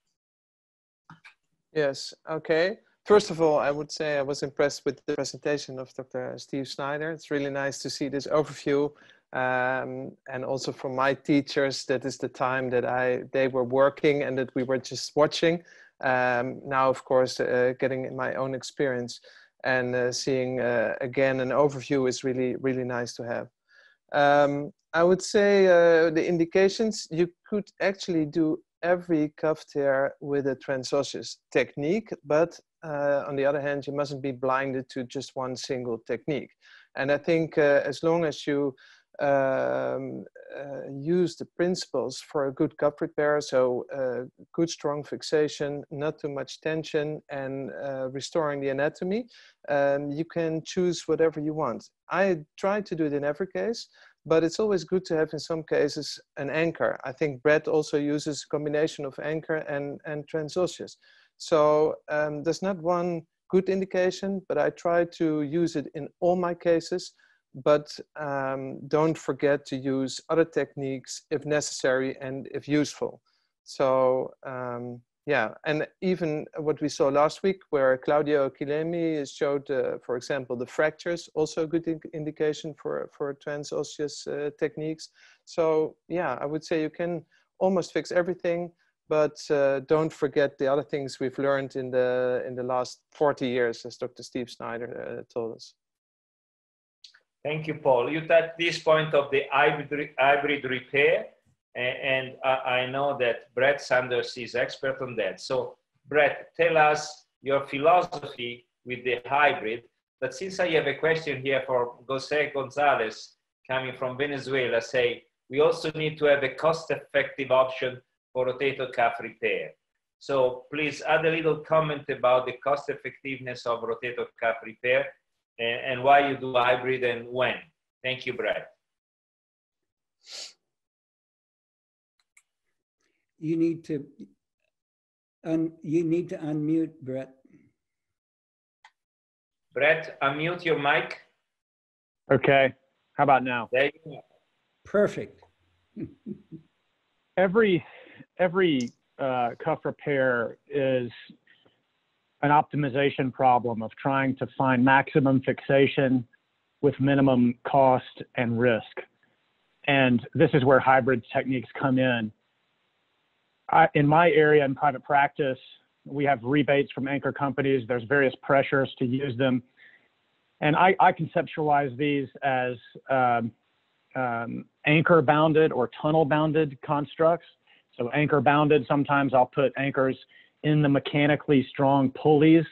Yes, okay. First of all, I would say I was impressed with the presentation of Dr. Steve Snyder. It's really nice to see this overview. And also from my teachers, that is the time that they were working and that we were just watching. Now, of course, getting my own experience and seeing again an overview is really, really nice to have. I would say the indications, you could actually do every cuff tear with a transosseous technique, but on the other hand, you mustn't be blinded to just one single technique. And I think as long as you use the principles for a good cuff repair, so good strong fixation, not too much tension, and restoring the anatomy, you can choose whatever you want. I try to do it in every case, but it's always good to have in some cases an anchor. I think Brett also uses a combination of anchor and transosseous. So there's not one good indication, but I try to use it in all my cases. But don't forget to use other techniques if necessary and if useful. So yeah, and even what we saw last week where Claudio Chillemi showed, for example, the fractures, also a good indication for transosseous techniques. So yeah, I would say you can almost fix everything, but don't forget the other things we've learned in the last 40 years, as Dr. Steve Snyder told us. Thank you, Paul. You touched this point of the hybrid repair, and I know that Brett Sanders is expert on that. So, Brett, tell us your philosophy with the hybrid. But since I have a question here for Jose Gonzalez, coming from Venezuela, say, we also need to have a cost-effective option for rotator cuff repair. So please add a little comment about the cost-effectiveness of rotator cuff repair and why you do hybrid and when. Thank you, Brett. You need to unmute, Brett. Brett, unmute your mic. Okay, how about now? There you go. Perfect. Every cuff repair is an optimization problem of trying to find maximum fixation with minimum cost and risk. And this is where hybrid techniques come in. In my area in private practice, we have rebates from anchor companies. There's various pressures to use them. And I conceptualize these as anchor bounded or tunnel bounded constructs. So anchor bounded, sometimes I'll put anchors in the mechanically strong pulleys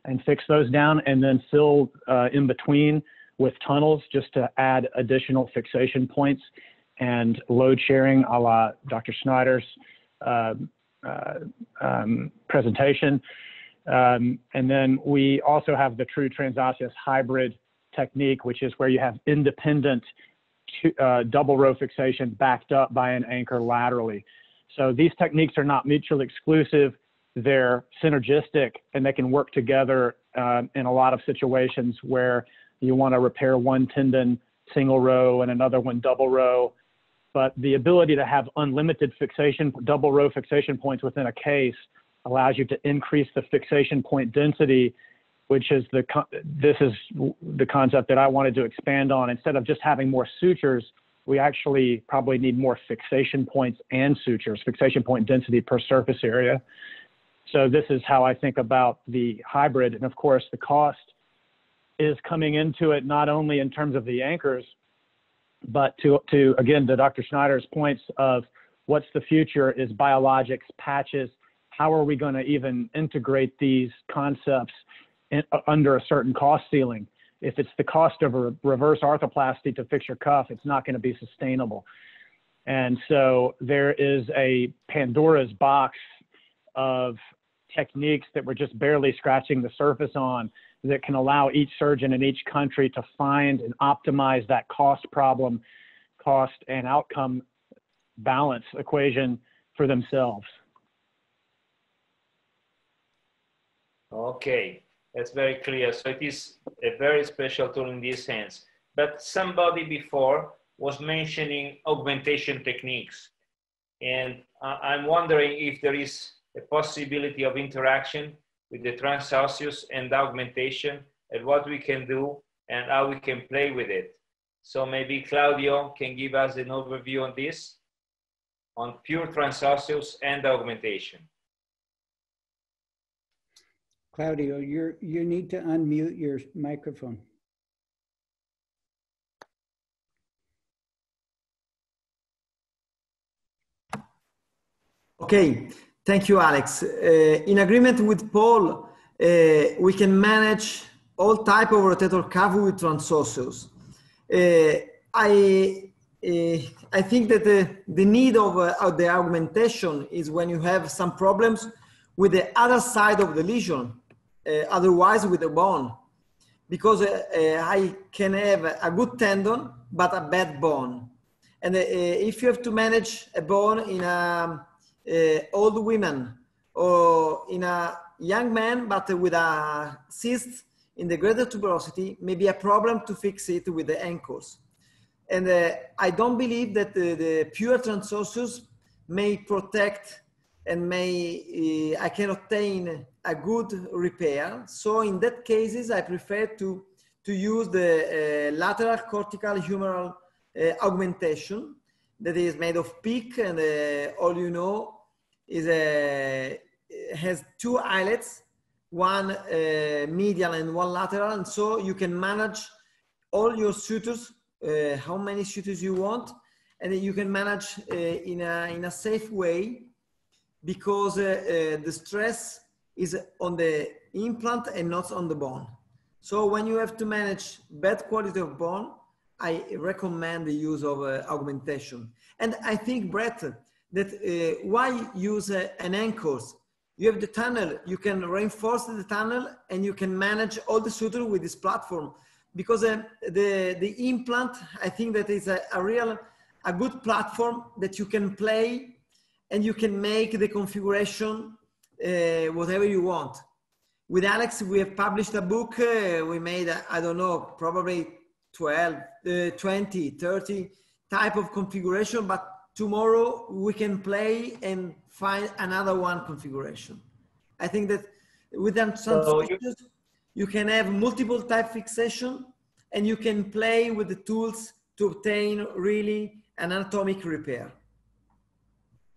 and fix those down and then fill in between with tunnels just to add additional fixation points and load sharing a la Dr. Snyder's presentation. And then we also have the true transosseous hybrid technique, which is where you have independent double row fixation backed up by an anchor laterally. So these techniques are not mutually exclusive. They're synergistic, and they can work together in a lot of situations where you want to repair one tendon single row and another one double row. But the ability to have unlimited fixation, double row fixation points within a case allows you to increase the fixation point density, which is this is the concept that I wanted to expand on. Instead of just having more sutures, we actually probably need more fixation points and sutures, fixation point density per surface area. So this is how I think about the hybrid. And of course, the cost is coming into it, not only in terms of the anchors, but again, to Dr. Schneider's points of what's the future is biologics, patches. How are we going to even integrate these concepts under a certain cost ceiling? If it's the cost of a reverse arthroplasty to fix your cuff, it's not going to be sustainable. And so there is a Pandora's box of techniques that we're just barely scratching the surface on that can allow each surgeon in each country to find and optimize that cost and outcome balance equation for themselves. Okay, that's very clear. So it is a very special tool in this sense. But somebody before was mentioning augmentation techniques. And I'm wondering if there is a possibility of interaction with the transosseous and augmentation, and what we can do and how we can play with it. So maybe Claudio can give us an overview on this, on pure transosseous and augmentation. Claudio, you need to unmute your microphone. Okay. Thank you, Alex. In agreement with Paul, we can manage all type of rotator cuff with transosseous. I think that the need of the augmentation is when you have some problems with the other side of the lesion, otherwise with the bone. Because I can have a good tendon, but a bad bone. And if you have to manage a bone in a old women or in a young man but with a cyst in the greater tuberosity, may be a problem to fix it with the ankles. And I don't believe that the pure transosseous may protect and I can obtain a good repair. So in that cases, I prefer to use the lateral cortical humeral augmentation that is made of PIC, and all you know is has two eyelets, one medial and one lateral, and so you can manage all your sutures, how many sutures you want, and you can manage in a safe way, because the stress is on the implant and not on the bone. So when you have to manage bad quality of bone, I recommend the use of augmentation. And I think, Brett, that why use an anchors? You have the tunnel, you can reinforce the tunnel and you can manage all the suture with this platform. Because the implant, I think that is a good platform that you can play and you can make the configuration whatever you want. With Alex, we have published a book, we made, I don't know, probably 12, 20, 30 type of configuration, but tomorrow we can play and find another one configuration. I think that with them, you can have multiple type fixation and you can play with the tools to obtain really an anatomic repair.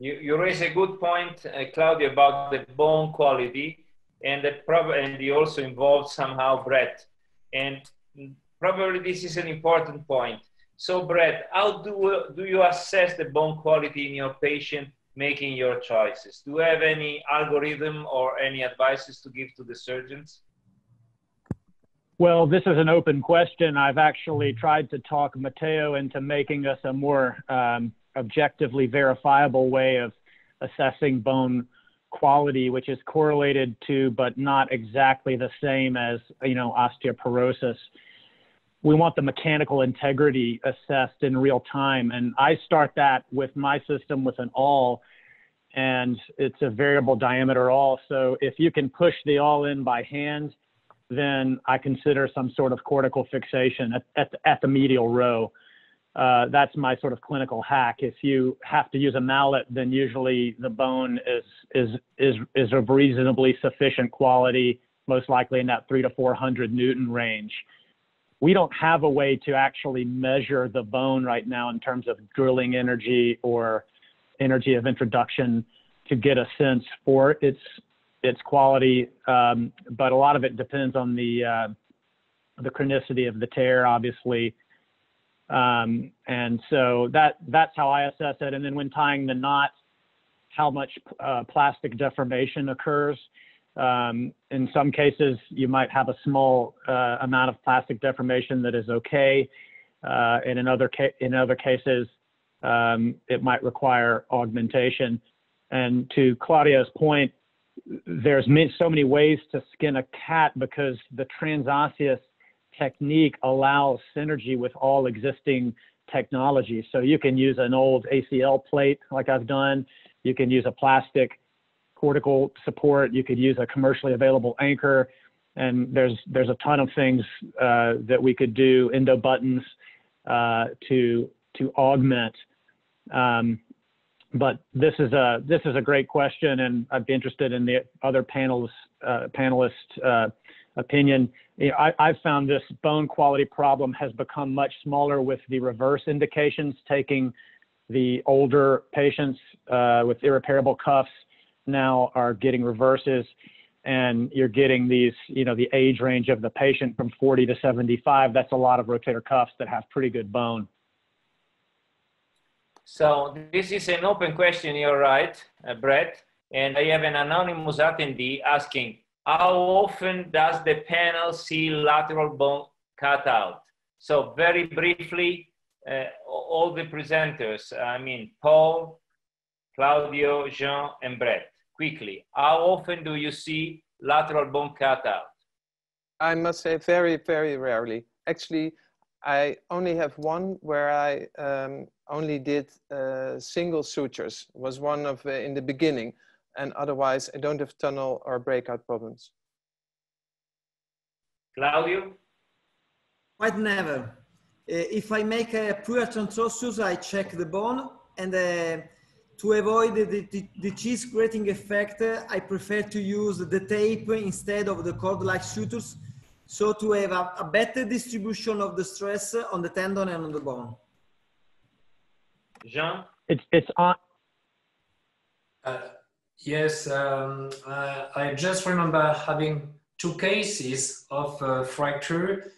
You raise a good point, Claudio, about the bone quality, and that probably also involves somehow Brett. And probably this is an important point. So Brett, how do you assess the bone quality in your patient making your choices? Do you have any algorithm or any advices to give to the surgeons? Well, this is an open question. I've actually tried to talk Matteo into making us a more objectively verifiable way of assessing bone quality, which is correlated to, but not exactly the same as, you know, osteoporosis. we want the mechanical integrity assessed in real time. And I start that with my system with an awl, and it's a variable diameter awl. So if you can push the awl in by hand, then I consider some sort of cortical fixation at the medial row. That's my sort of clinical hack. If you have to use a mallet, then usually the bone is of reasonably sufficient quality, most likely in that 300 to 400 Newton range. We don't have a way to actually measure the bone right now in terms of drilling energy or energy of introduction to get a sense for its quality, but a lot of it depends on the chronicity of the tear, obviously. And so that's how I assess it. And then when tying the knot, how much plastic deformation occurs. In some cases, you might have a small amount of plastic deformation that is okay. And in other cases, it might require augmentation. And to Claudio's point, there's so many ways to skin a cat because the transosseous technique allows synergy with all existing technology. So you can use an old ACL plate like I've done. You can use a plastic cortical support. You could use a commercially available anchor. And there's a ton of things that we could do, endo buttons to augment. But this is a great question, and I'd be interested in the other panelists' opinion. You know, I've found this bone quality problem has become much smaller with the reverse indications, taking the older patients with irreparable cuffs now are getting reverses, and you're getting these, you know, the age range of the patient from 40 to 75. That's a lot of rotator cuffs that have pretty good bone. So this is an open question, you're right, Brett. And I have an anonymous attendee asking, how often does the panel see lateral bone cutout? So very briefly, all the presenters, I mean, Paul, Claudio, Jean, and Brett, quickly. How often do you see lateral bone cutout? I must say very, very rarely. Actually, I only have one where I only did single sutures. It was one of in the beginning, and otherwise I don't have tunnel or breakout problems. Claudio? Quite never. If I make a pure transosseous, I check the bone, and to avoid the cheese grating effect, I prefer to use the tape instead of the cord-like sutures, so to have a better distribution of the stress on the tendon and on the bone. Jean? It's on. Yes, I just remember having 2 cases of fracture,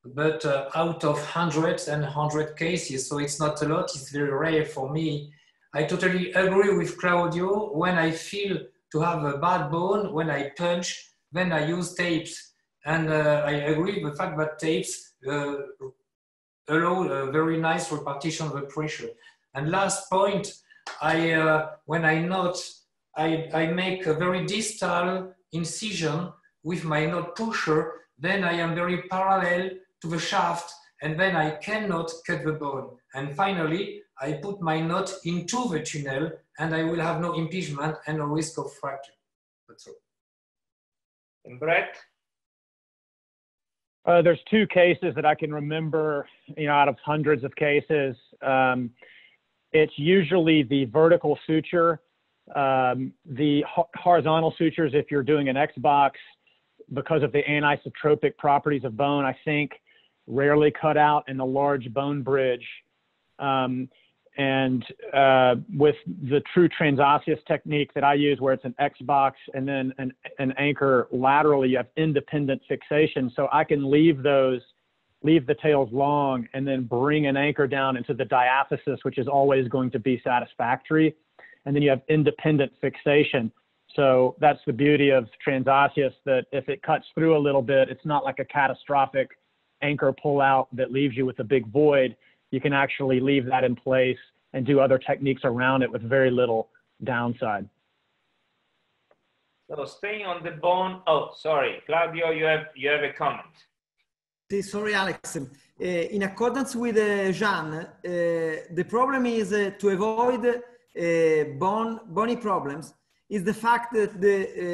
but out of hundreds and 100 cases, so it's not a lot, it's very rare for me. I totally agree with Claudio. When I feel to have a bad bone, when I punch, then I use tapes. And I agree with the fact that tapes allow a very nice repartition of the pressure. And last point, when I knot, I make a very distal incision with my knot pusher, then I am very parallel to the shaft, and then I cannot cut the bone. And finally, I put my knot into the tunnel, and I will have no impingement and no risk of fracture. That's all. And Brett? There's 2 cases that I can remember, you know, out of hundreds of cases. It's usually the vertical suture. The horizontal sutures, if you're doing an X-box, because of the anisotropic properties of bone, I think rarely cut out in the large bone bridge. And with the true transosseous technique that I use, where it's an X-box and then an anchor laterally, you have independent fixation. So I can leave the tails long and then bring an anchor down into the diaphysis, which is always going to be satisfactory. And then you have independent fixation. So that's the beauty of transosseous, that if it cuts through a little bit, it's not like a catastrophic anchor pull out that leaves you with a big void. You can actually leave that in place and do other techniques around it with very little downside. So staying on the bone, oh, sorry, Claudio, you have a comment. Sorry, Alex. In accordance with Jean, the problem is to avoid bony problems is the fact that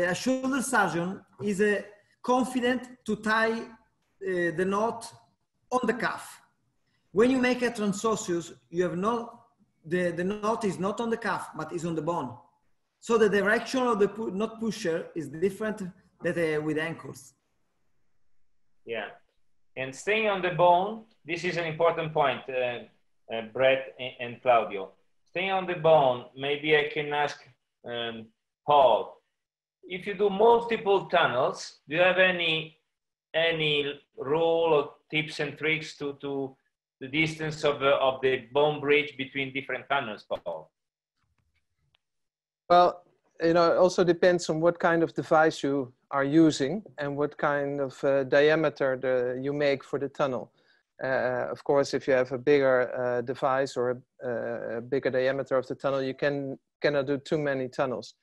a shoulder surgeon is confident to tie the knot on the cuff. When you make a transosseous, you have the knot is not on the cuff, but is on the bone. So the direction of the knot pusher is different than with ankles. Yeah, and staying on the bone, this is an important point, Brett and Claudio. Staying on the bone, maybe I can ask Paul, if you do multiple tunnels, do you have any rule or tips and tricks to the distance of the bone bridge between different tunnels, Paul? Well, you know, it also depends on what kind of device you are using and what kind of diameter you make for the tunnel. Of course, if you have a bigger device or a bigger diameter of the tunnel, you cannot do too many tunnels.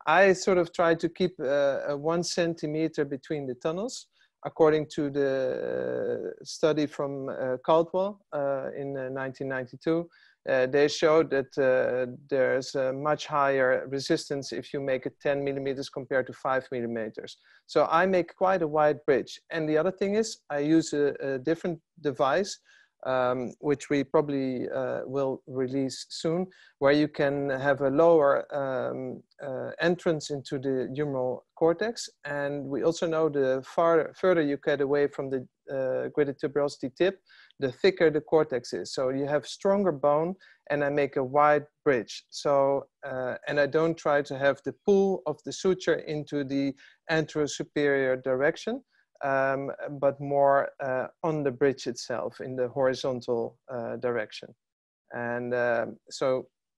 I sort of try to keep 1 centimeter between the tunnels, according to the study from Caldwell in 1992. They showed that there's a much higher resistance if you make it 10 millimeters compared to 5 millimeters. So I make quite a wide bridge. And the other thing is I use a different device, which we probably will release soon, where you can have a lower entrance into the humeral cortex. And we also know the further you get away from the greater tuberosity tip, the thicker the cortex is. So you have stronger bone, and I make a wide bridge. So, and I don't try to have the pull of the suture into the anterosuperior direction, but more on the bridge itself in the horizontal direction. And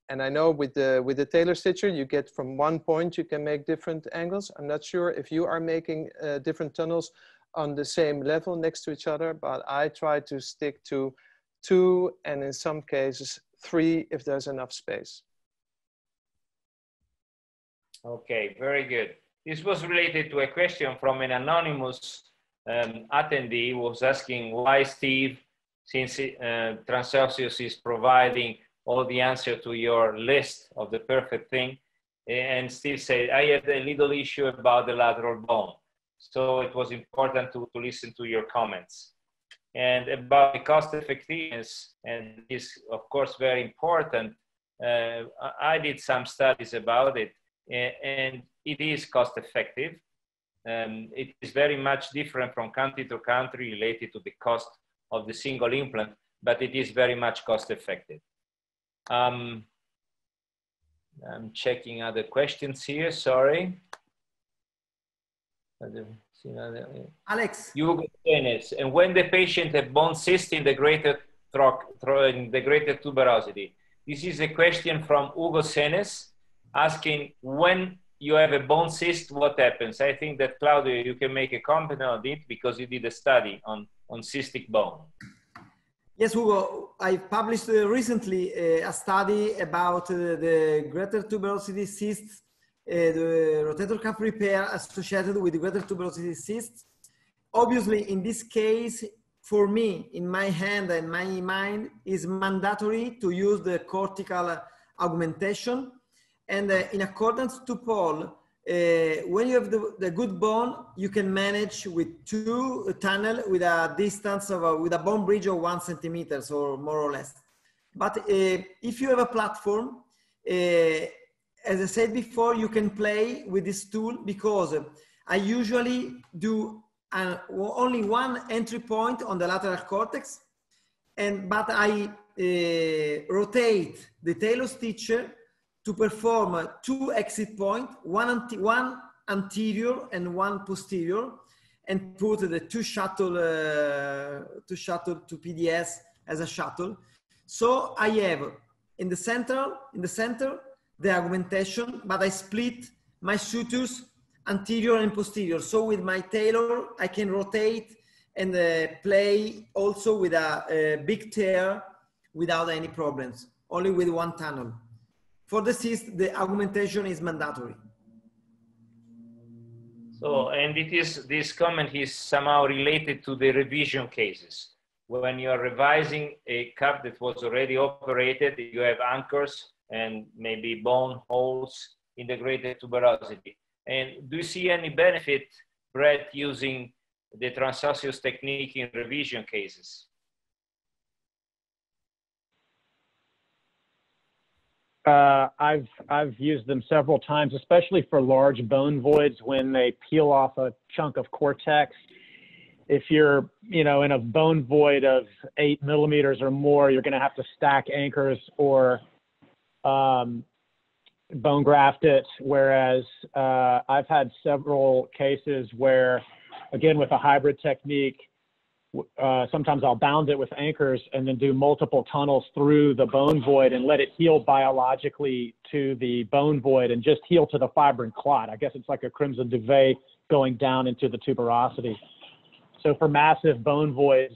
and I know with the tailor stitcher, you get from one point, you can make different angles. I'm not sure if you are making different tunnels on the same level next to each other, but I try to stick to 2 and in some cases 3 if there's enough space. Okay, very good. This was related to a question from an anonymous attendee who was asking why Steve, since Transosseous is providing all the answer to your list of the perfect thing, and Steve said, I had a little issue about the lateral bone. So it was important to listen to your comments. And about the cost effectiveness, and is of course very important, I did some studies about it, and it is cost effective. It is very much different from country to country related to the cost of the single implant, but it is very much cost effective. I'm checking other questions here, sorry. Alex. Hugo Senes, and when the patient had bone cyst in the greater tuberosity. This is a question from Hugo Senes asking when you have a bone cyst, what happens? I think that Claudio, you can make a comment on it because you did a study on cystic bone. Yes, Hugo, I published recently a study about the greater tuberosity cysts, the rotator cuff repair associated with the greater tuberosity cysts. Obviously, in this case, for me, in my hand and my mind, is mandatory to use the cortical augmentation. And in accordance to Paul, when you have the good bone, you can manage with 2 tunnels with a distance of with a bone bridge of 1 centimeter or more or less. But if you have a platform, as I said before, you can play with this tool because I usually do only 1 entry point on the lateral cortex, but I rotate the tailor stitcher to perform 2 exit points, one anterior and 1 posterior, and put the 2 shuttle to PDS as a shuttle. So I have in the center the augmentation, but I split my sutures anterior and posterior. So with my tailor, I can rotate and play also with a big tear without any problems, only with 1 tunnel. For the cyst, the augmentation is mandatory. So, and this comment is somehow related to the revision cases. When you are revising a cup that was already operated, you have anchors and maybe bone holes in the greater tuberosity. And do you see any benefit, Brett, using the Transosseous technique in revision cases? I've used them several times, especially for large bone voids when they peel off a chunk of cortex. If you're, in a bone void of 8 millimeters or more, you're going to have to stack anchors or bone graft it. Whereas I've had several cases where, again, with a hybrid technique, sometimes I'll bound it with anchors and then do multiple tunnels through the bone void and let it heal biologically to the bone void and just heal to the fibrin clot. I guess it's like a crimson duvet going down into the tuberosity. So for massive bone voids,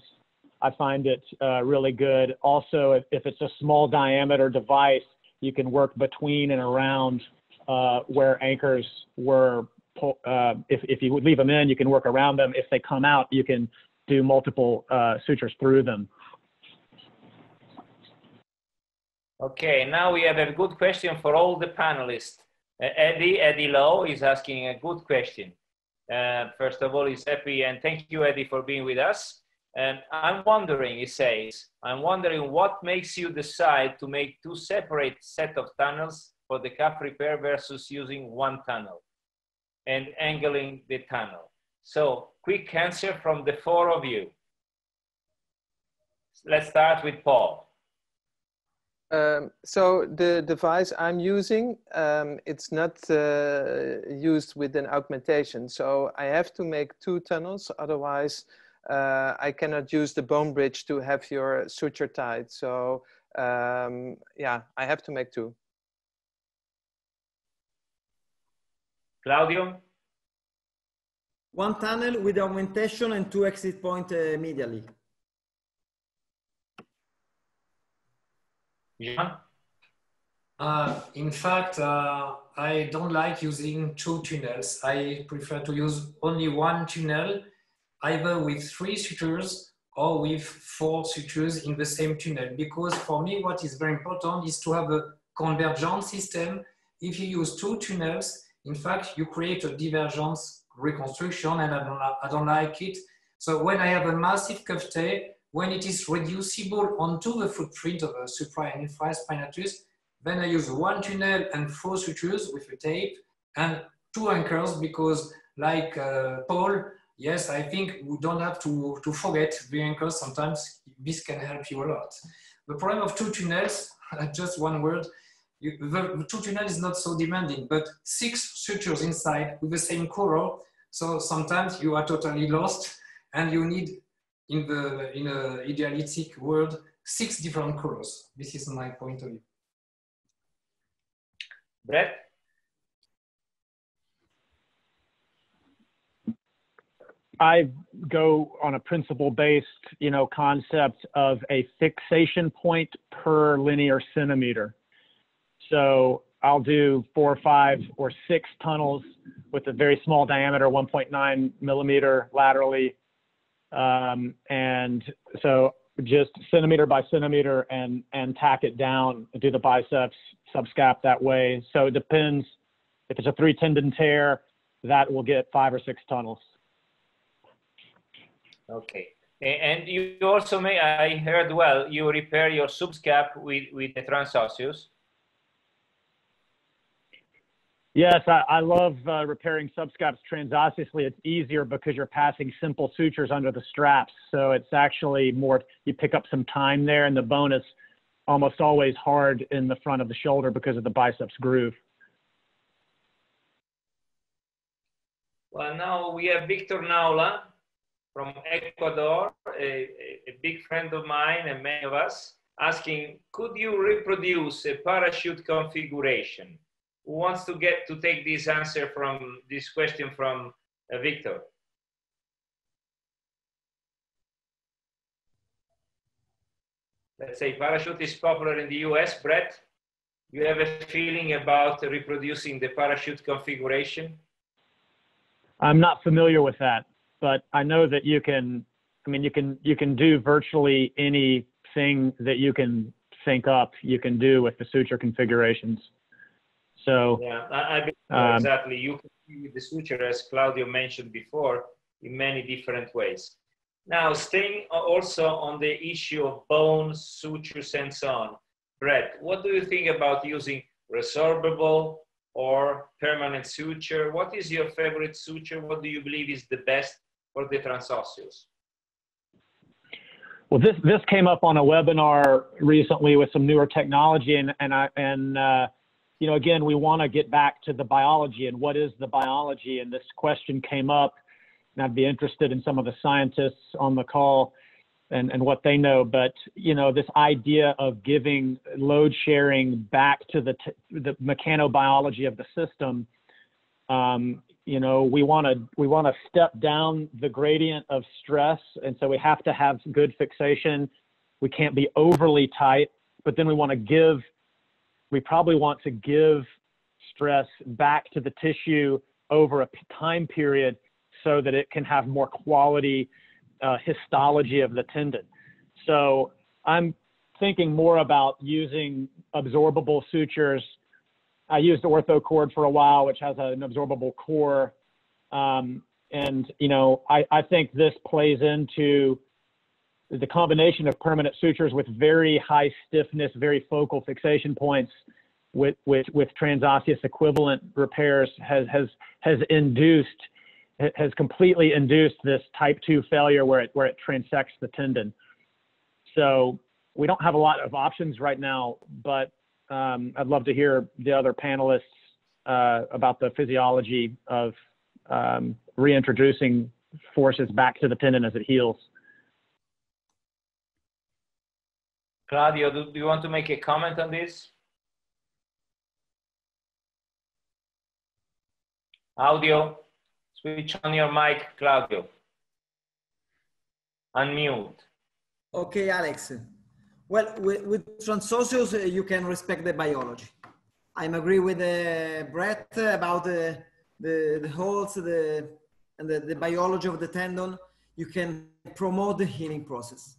I find it really good. Also, if it's a small diameter device, you can work between and around where anchors were. If you would leave them in, you can work around them. If they come out, you can do multiple sutures through them. Okay, now we have a good question for all the panelists. Eddie Lowe is asking a good question. First of all, he's happy, and thank you, Eddie, for being with us. And I'm wondering, he says, I'm wondering what makes you decide to make 2 separate set of tunnels for the cup repair versus using 1 tunnel and angling the tunnel. So, quick answer from the 4 of you. Let's start with Paul. So the device I'm using, it's not used with an augmentation. So I have to make 2 tunnels, otherwise I cannot use the bone bridge to have your suture tied. So yeah, I have to make 2. Claudio? 1 tunnel with augmentation and 2 exit points medially. Jean? In fact, I don't like using 2 tunnels. I prefer to use only 1 tunnel, either with 3 sutures or with 4 sutures in the same tunnel. Because for me, what is very important is to have a convergent system. If you use 2 tunnels, in fact, you create a divergence reconstruction, and I don't like it. So when I have a massive cavity, when it is reducible onto the footprint of a supra and infra spinatus, then I use 1 tunnel and 4 sutures with a tape and 2 anchors, because like Paul, yes, I think we don't have to forget the anchors. Sometimes this can help you a lot. The problem of 2 tunnels, just 1 word, the 2 tunnels is not so demanding, but 6 sutures inside with the same color. So sometimes you are totally lost and you need, in a idealistic world, 6 different colors. This is my point of view. Brett? I go on a principle-based, concept of a fixation point per linear centimeter. So I'll do 4, 5, or 6 tunnels with a very small diameter, 1.9 millimeter laterally. And so just centimeter by centimeter and tack it down, do the biceps, subscap that way. So it depends. If it's a 3 tendon tear, that will get 5 or 6 tunnels. Okay. And you also may, I heard well, you repair your subscap with the Transosseous. Yes, I love repairing subscaps transosseously. It's easier because you're passing simple sutures under the straps. So it's actually more, you pick up some time there, and the bone is almost always hard in the front of the shoulder because of the biceps groove. Well, now we have Victor Naula from Ecuador, a big friend of mine and many of us, asking, could you reproduce a parachute configuration? Who wants to take this question from Victor? Let's say parachute is popular in the US. Brett, you have a feeling about reproducing the parachute configuration? I'm not familiar with that, but I know that you can, I mean, you can do virtually anything that you can think up, you can do with the suture configurations. So yeah, I believe exactly. You can see with the suture, as Claudio mentioned before, in many different ways. Now, staying also on the issue of bones, sutures, and so on, Brett, what do you think about using resorbable or permanent suture? What is your favorite suture? What do you believe is the best for the transosseous? Well, this came up on a webinar recently with some newer technology, and you know, again, we want to get back to the biology and what is the biology, and this question came up, and I'd be interested in some of the scientists on the call and what they know. But you know, this idea of giving load sharing back to the mechanobiology of the system. You know, we want to step down the gradient of stress, and so we have to have good fixation. We can't be overly tight, but then we probably want to give stress back to the tissue over a time period so that it can have more quality histology of the tendon. So I'm thinking more about using absorbable sutures. I used OrthoCord for a while, which has an absorbable core. And, you know, I think this plays into the combination of permanent sutures with very high stiffness, very focal fixation points with transosseous equivalent repairs has completely induced this type 2 failure where it transects the tendon. So we don't have a lot of options right now, but I'd love to hear the other panelists about the physiology of reintroducing forces back to the tendon as it heals. Claudio, do you want to make a comment on this? Audio, switch on your mic, Claudio. Unmute. Okay, Alex. Well, with transosseous, you can respect the biology. I'm agree with Brett about the holes and the biology of the tendon. You can promote the healing process.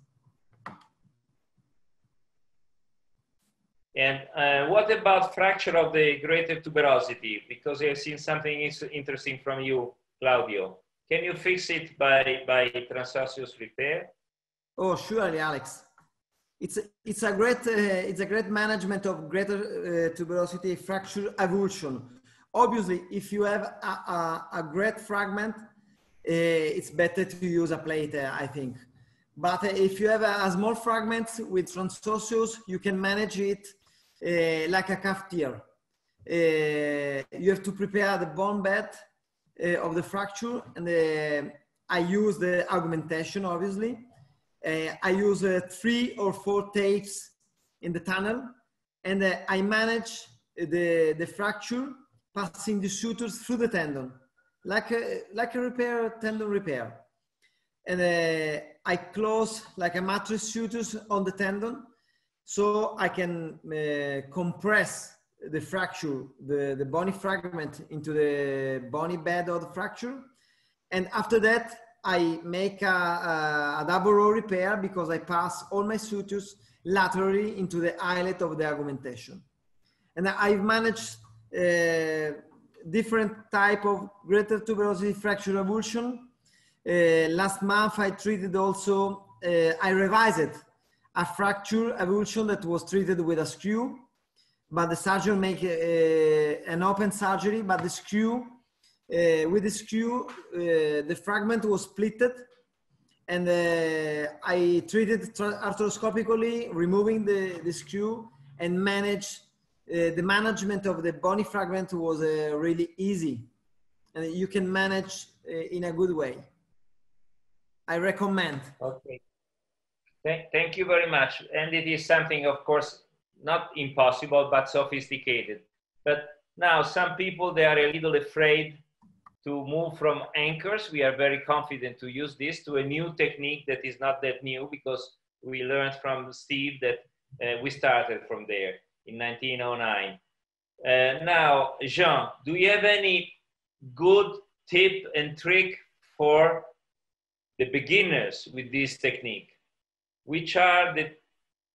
And what about fracture of the greater tuberosity? Because I've seen something interesting from you, Claudio. Can you fix it by transosseous repair? Oh, surely, Alex. It's a great management of greater tuberosity fracture avulsion. Obviously, if you have a great fragment, it's better to use a plate, I think. But if you have a small fragment with transosseous, you can manage it like a calf tear. You have to prepare the bone bed of the fracture, and I use the augmentation, obviously. I use 3 or 4 tapes in the tunnel, and I manage the fracture passing the sutures through the tendon, like a repair, tendon repair. And I close like a matrix sutures on the tendon, so I can compress the fracture, the bony fragment into the bony bed of the fracture. And after that, I make a double row repair because I pass all my sutures laterally into the eyelet of the augmentation. And I've managed different type of greater tuberosity fracture avulsion. Last month I treated also, I revised a fracture avulsion that was treated with a screw, but the surgeon made an open surgery, but the screw, with the screw, the fragment was splitted, and I treated arthroscopically, removing the screw, and managed the management of the bony fragment was really easy, and you can manage in a good way. I recommend. Okay. Thank you very much. And it is something, of course, not impossible, but sophisticated. But now some people, they are a little afraid to move from anchors. We are very confident to use this to a new technique that is not that new, because we learned from Steve that we started from there in 1909. Now, Jean, do you have any good tip and trick for the beginners with this technique? Which are the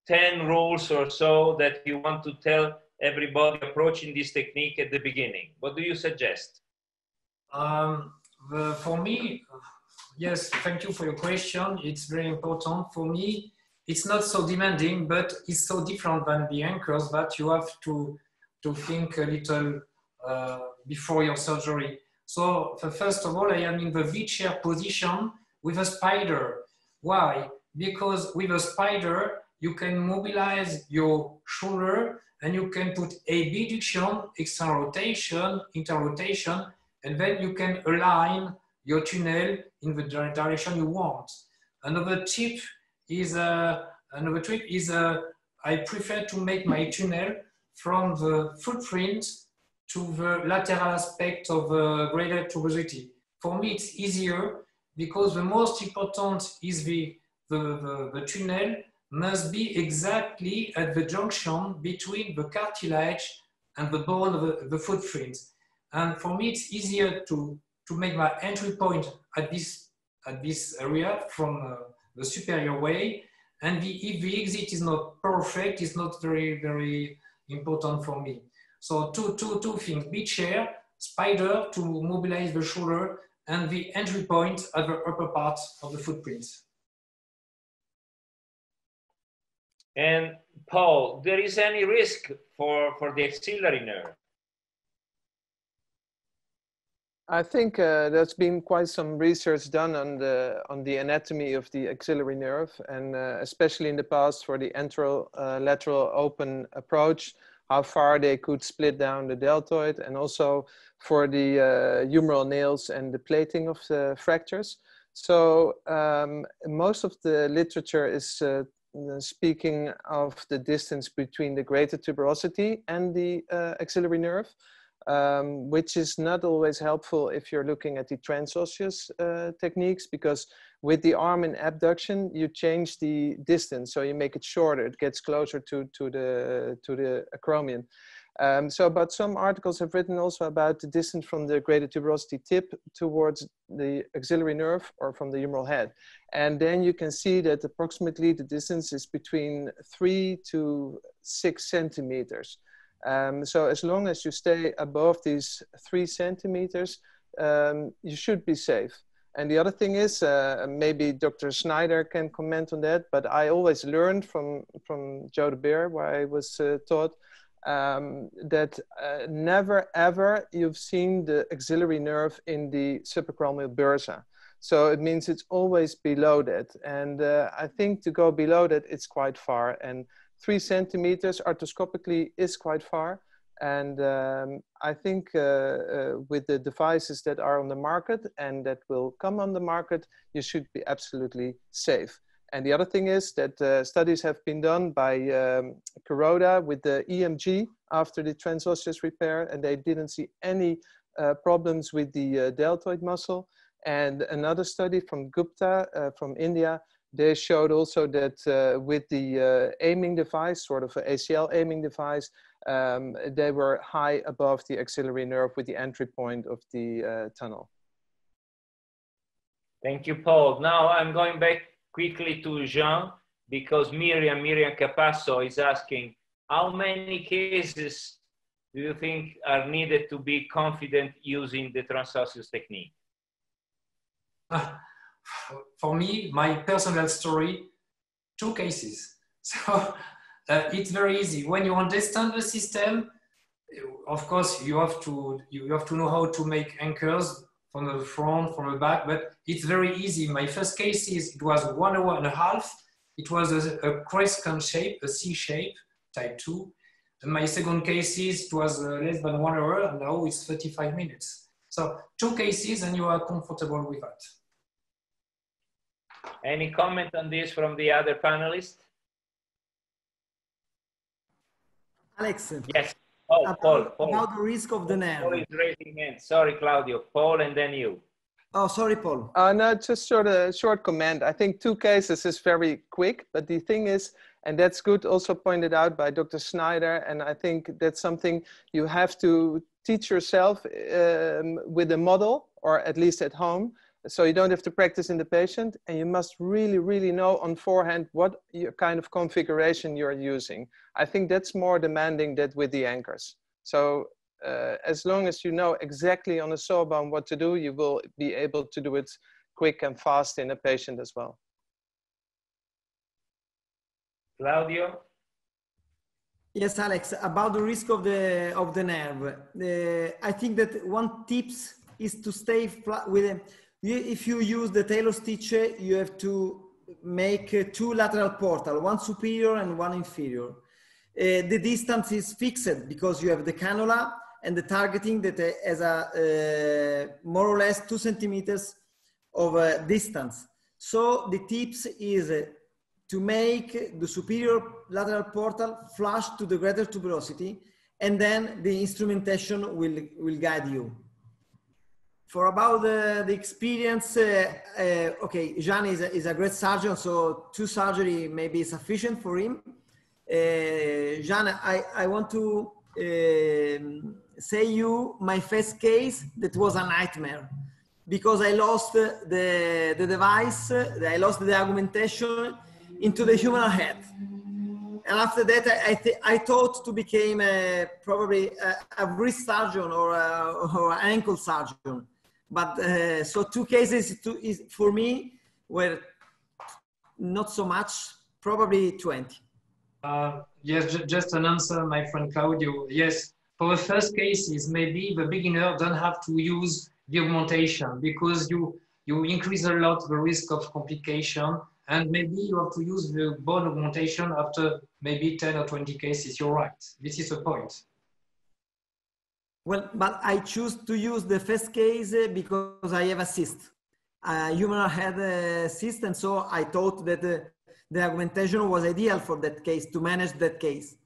10 rules or so that you want to tell everybody approaching this technique at the beginning? What do you suggest? For me, yes, thank you for your question. It's very important. For me, it's not so demanding, but it's so different than the anchors that you have to think a little before your surgery. So first of all, I am in the V-chair position with a spider. Why? Because with a spider, you can mobilize your shoulder and you can put abduction, external rotation, interrotation, and then you can align your tunnel in the direction you want. Another tip is, I prefer to make my tunnel from the footprint to the lateral aspect of the graded tuberosity. For me, it's easier because the most important is the tunnel must be exactly at the junction between the cartilage and the bone of the footprint. And for me, it's easier to make my entry point at this area from the superior way. And if the exit is not perfect, it's not very, very important for me. So two things, V-chair, spider to mobilize the shoulder, and the entry point at the upper part of the footprint. And Paul, there is any risk for the axillary nerve? I think there's been quite some research done on the anatomy of the axillary nerve, and especially in the past for the anterolateral open approach, how far they could split down the deltoid, and also for the humeral nails and the plating of the fractures. So most of the literature is speaking of the distance between the greater tuberosity and the axillary nerve, which is not always helpful if you're looking at the transosseous techniques, because with the arm in abduction, you change the distance, so you make it shorter, it gets closer to the acromion. But some articles have written also about the distance from the greater tuberosity tip towards the axillary nerve or from the humeral head. And then you can see that approximately the distance is between 3 to 6 centimeters. So as long as you stay above these 3 centimeters, you should be safe. And the other thing is, maybe Dr. Snyder can comment on that, but I always learned from Joe de Beer, where I was taught, that never ever you've seen the axillary nerve in the subacromial bursa. So it means it's always below that. And I think to go below that, it's quite far. And 3 centimeters arthroscopically is quite far. And I think with the devices that are on the market and that will come on the market, you should be absolutely safe. And the other thing is that studies have been done by Kuroda with the EMG after the transosseous repair, and they didn't see any problems with the deltoid muscle. And another study from Gupta from India, they showed also that with the aiming device, sort of an ACL aiming device, they were high above the axillary nerve with the entry point of the tunnel. Thank you, Paul. Now I'm going back quickly to Jean, because Miriam Capasso is asking, how many cases do you think are needed to be confident using the transosseous technique? For me, my personal story, 2 cases. So it's very easy. When you understand the system, of course, you have to know how to make anchors from the front, from the back, but it's very easy. My first case it was 1 hour and a half. It was a crescent shape, a C shape, type 2. And my second case it was less than 1 hour, and now it's 35 minutes. So 2 cases, and you are comfortable with that. Any comment on this from the other panelists? Alex. Yes. Oh, Paul. About the risk of the nerve. Paul is raising hand. Sorry, Claudio. Paul, and then you. Oh, sorry, Paul. No, just short comment. I think 2 cases is very quick, but the thing is, And that's good, also pointed out by Dr. Snyder. And I think that's something you have to teach yourself with a model, or at least at home. So you don't have to practice in the patient, and you must really, really know on forehand what kind of configuration you're using. I think that's more demanding than with the anchors. So as long as you know exactly on a sawbone what to do, you will be able to do it quick and fast in a patient as well. Claudio? Yes, Alex, about the risk of the nerve. I think that one tips is to stay flat with it. If you use the tailor stitch, you have to make two lateral portal, one superior and one inferior. The distance is fixed because you have the cannula and the targeting that has a more or less 2 centimeters of distance. So the tips is to make the superior lateral portal flush to the greater tuberosity, and then the instrumentation will guide you. For about the experience, okay, Jean is a great surgeon, so 2 surgery may be sufficient for him. Jean, I want to say you my first case that was a nightmare, because I lost the device, I lost the augmentation into the human head. And after that, I thought to become probably a wrist surgeon or an ankle surgeon. But so 2 cases for me were not so much, probably 20. Yes, just an answer, my friend Claudio. Yes, for the first cases, maybe the beginner don't have to use the augmentation, because you increase a lot the risk of complication, and maybe you have to use the bone augmentation after maybe 10 or 20 cases. You're right. This is the point. Well, but I choose to use the first case because I have a cyst, a human head cyst, and so I thought that the augmentation was ideal for that case, to manage that case.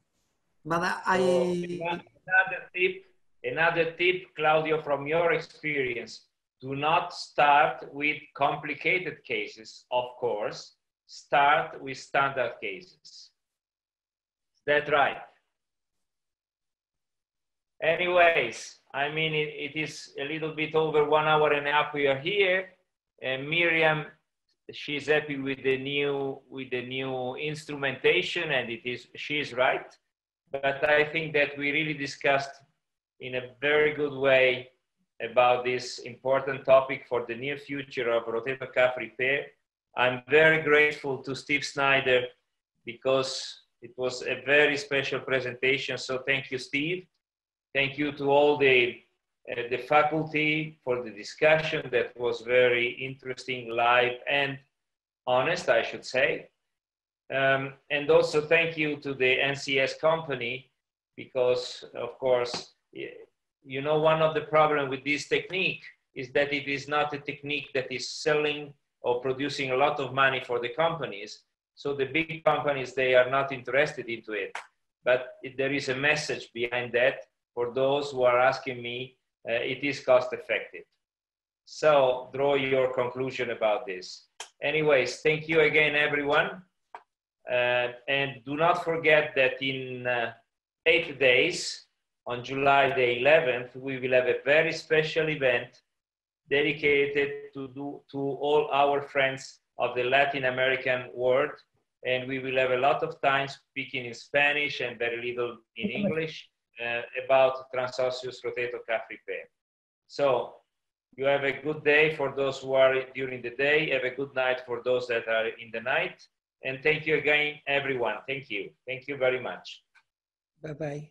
But another tip, Claudio, from your experience, do not start with complicated cases, of course. Start with standard cases. Is that right? Anyways, I mean, it is a little bit over 1.5 hours we are here. And Miriam, she's happy with the new instrumentation, and she's right. But I think that we really discussed in a very good way about this important topic for the near future of rotator cuff repair. I'm very grateful to Steve Snyder, because it was a very special presentation. So thank you, Steve. Thank you to all the faculty for the discussion that was very interesting, live, and honest, I should say. And also thank you to the NCS company, because, of course, you know, one of the problems with this technique is that it is not a technique that is selling or producing a lot of money for the companies. So the big companies, they are not interested into it. But there is a message behind that. For those who are asking me, it is cost effective. So draw your conclusion about this. Anyways, thank you again, everyone. And do not forget that in 8 days, on July the 11th, we will have a very special event dedicated to all our friends of the Latin American world. And we will have a lot of time speaking in Spanish and very little in English about transosseous rotator cuff repair. So you have a good day for those who are during the day. Have a good night for those that are in the night. And thank you again, everyone. Thank you. Thank you very much. Bye-bye.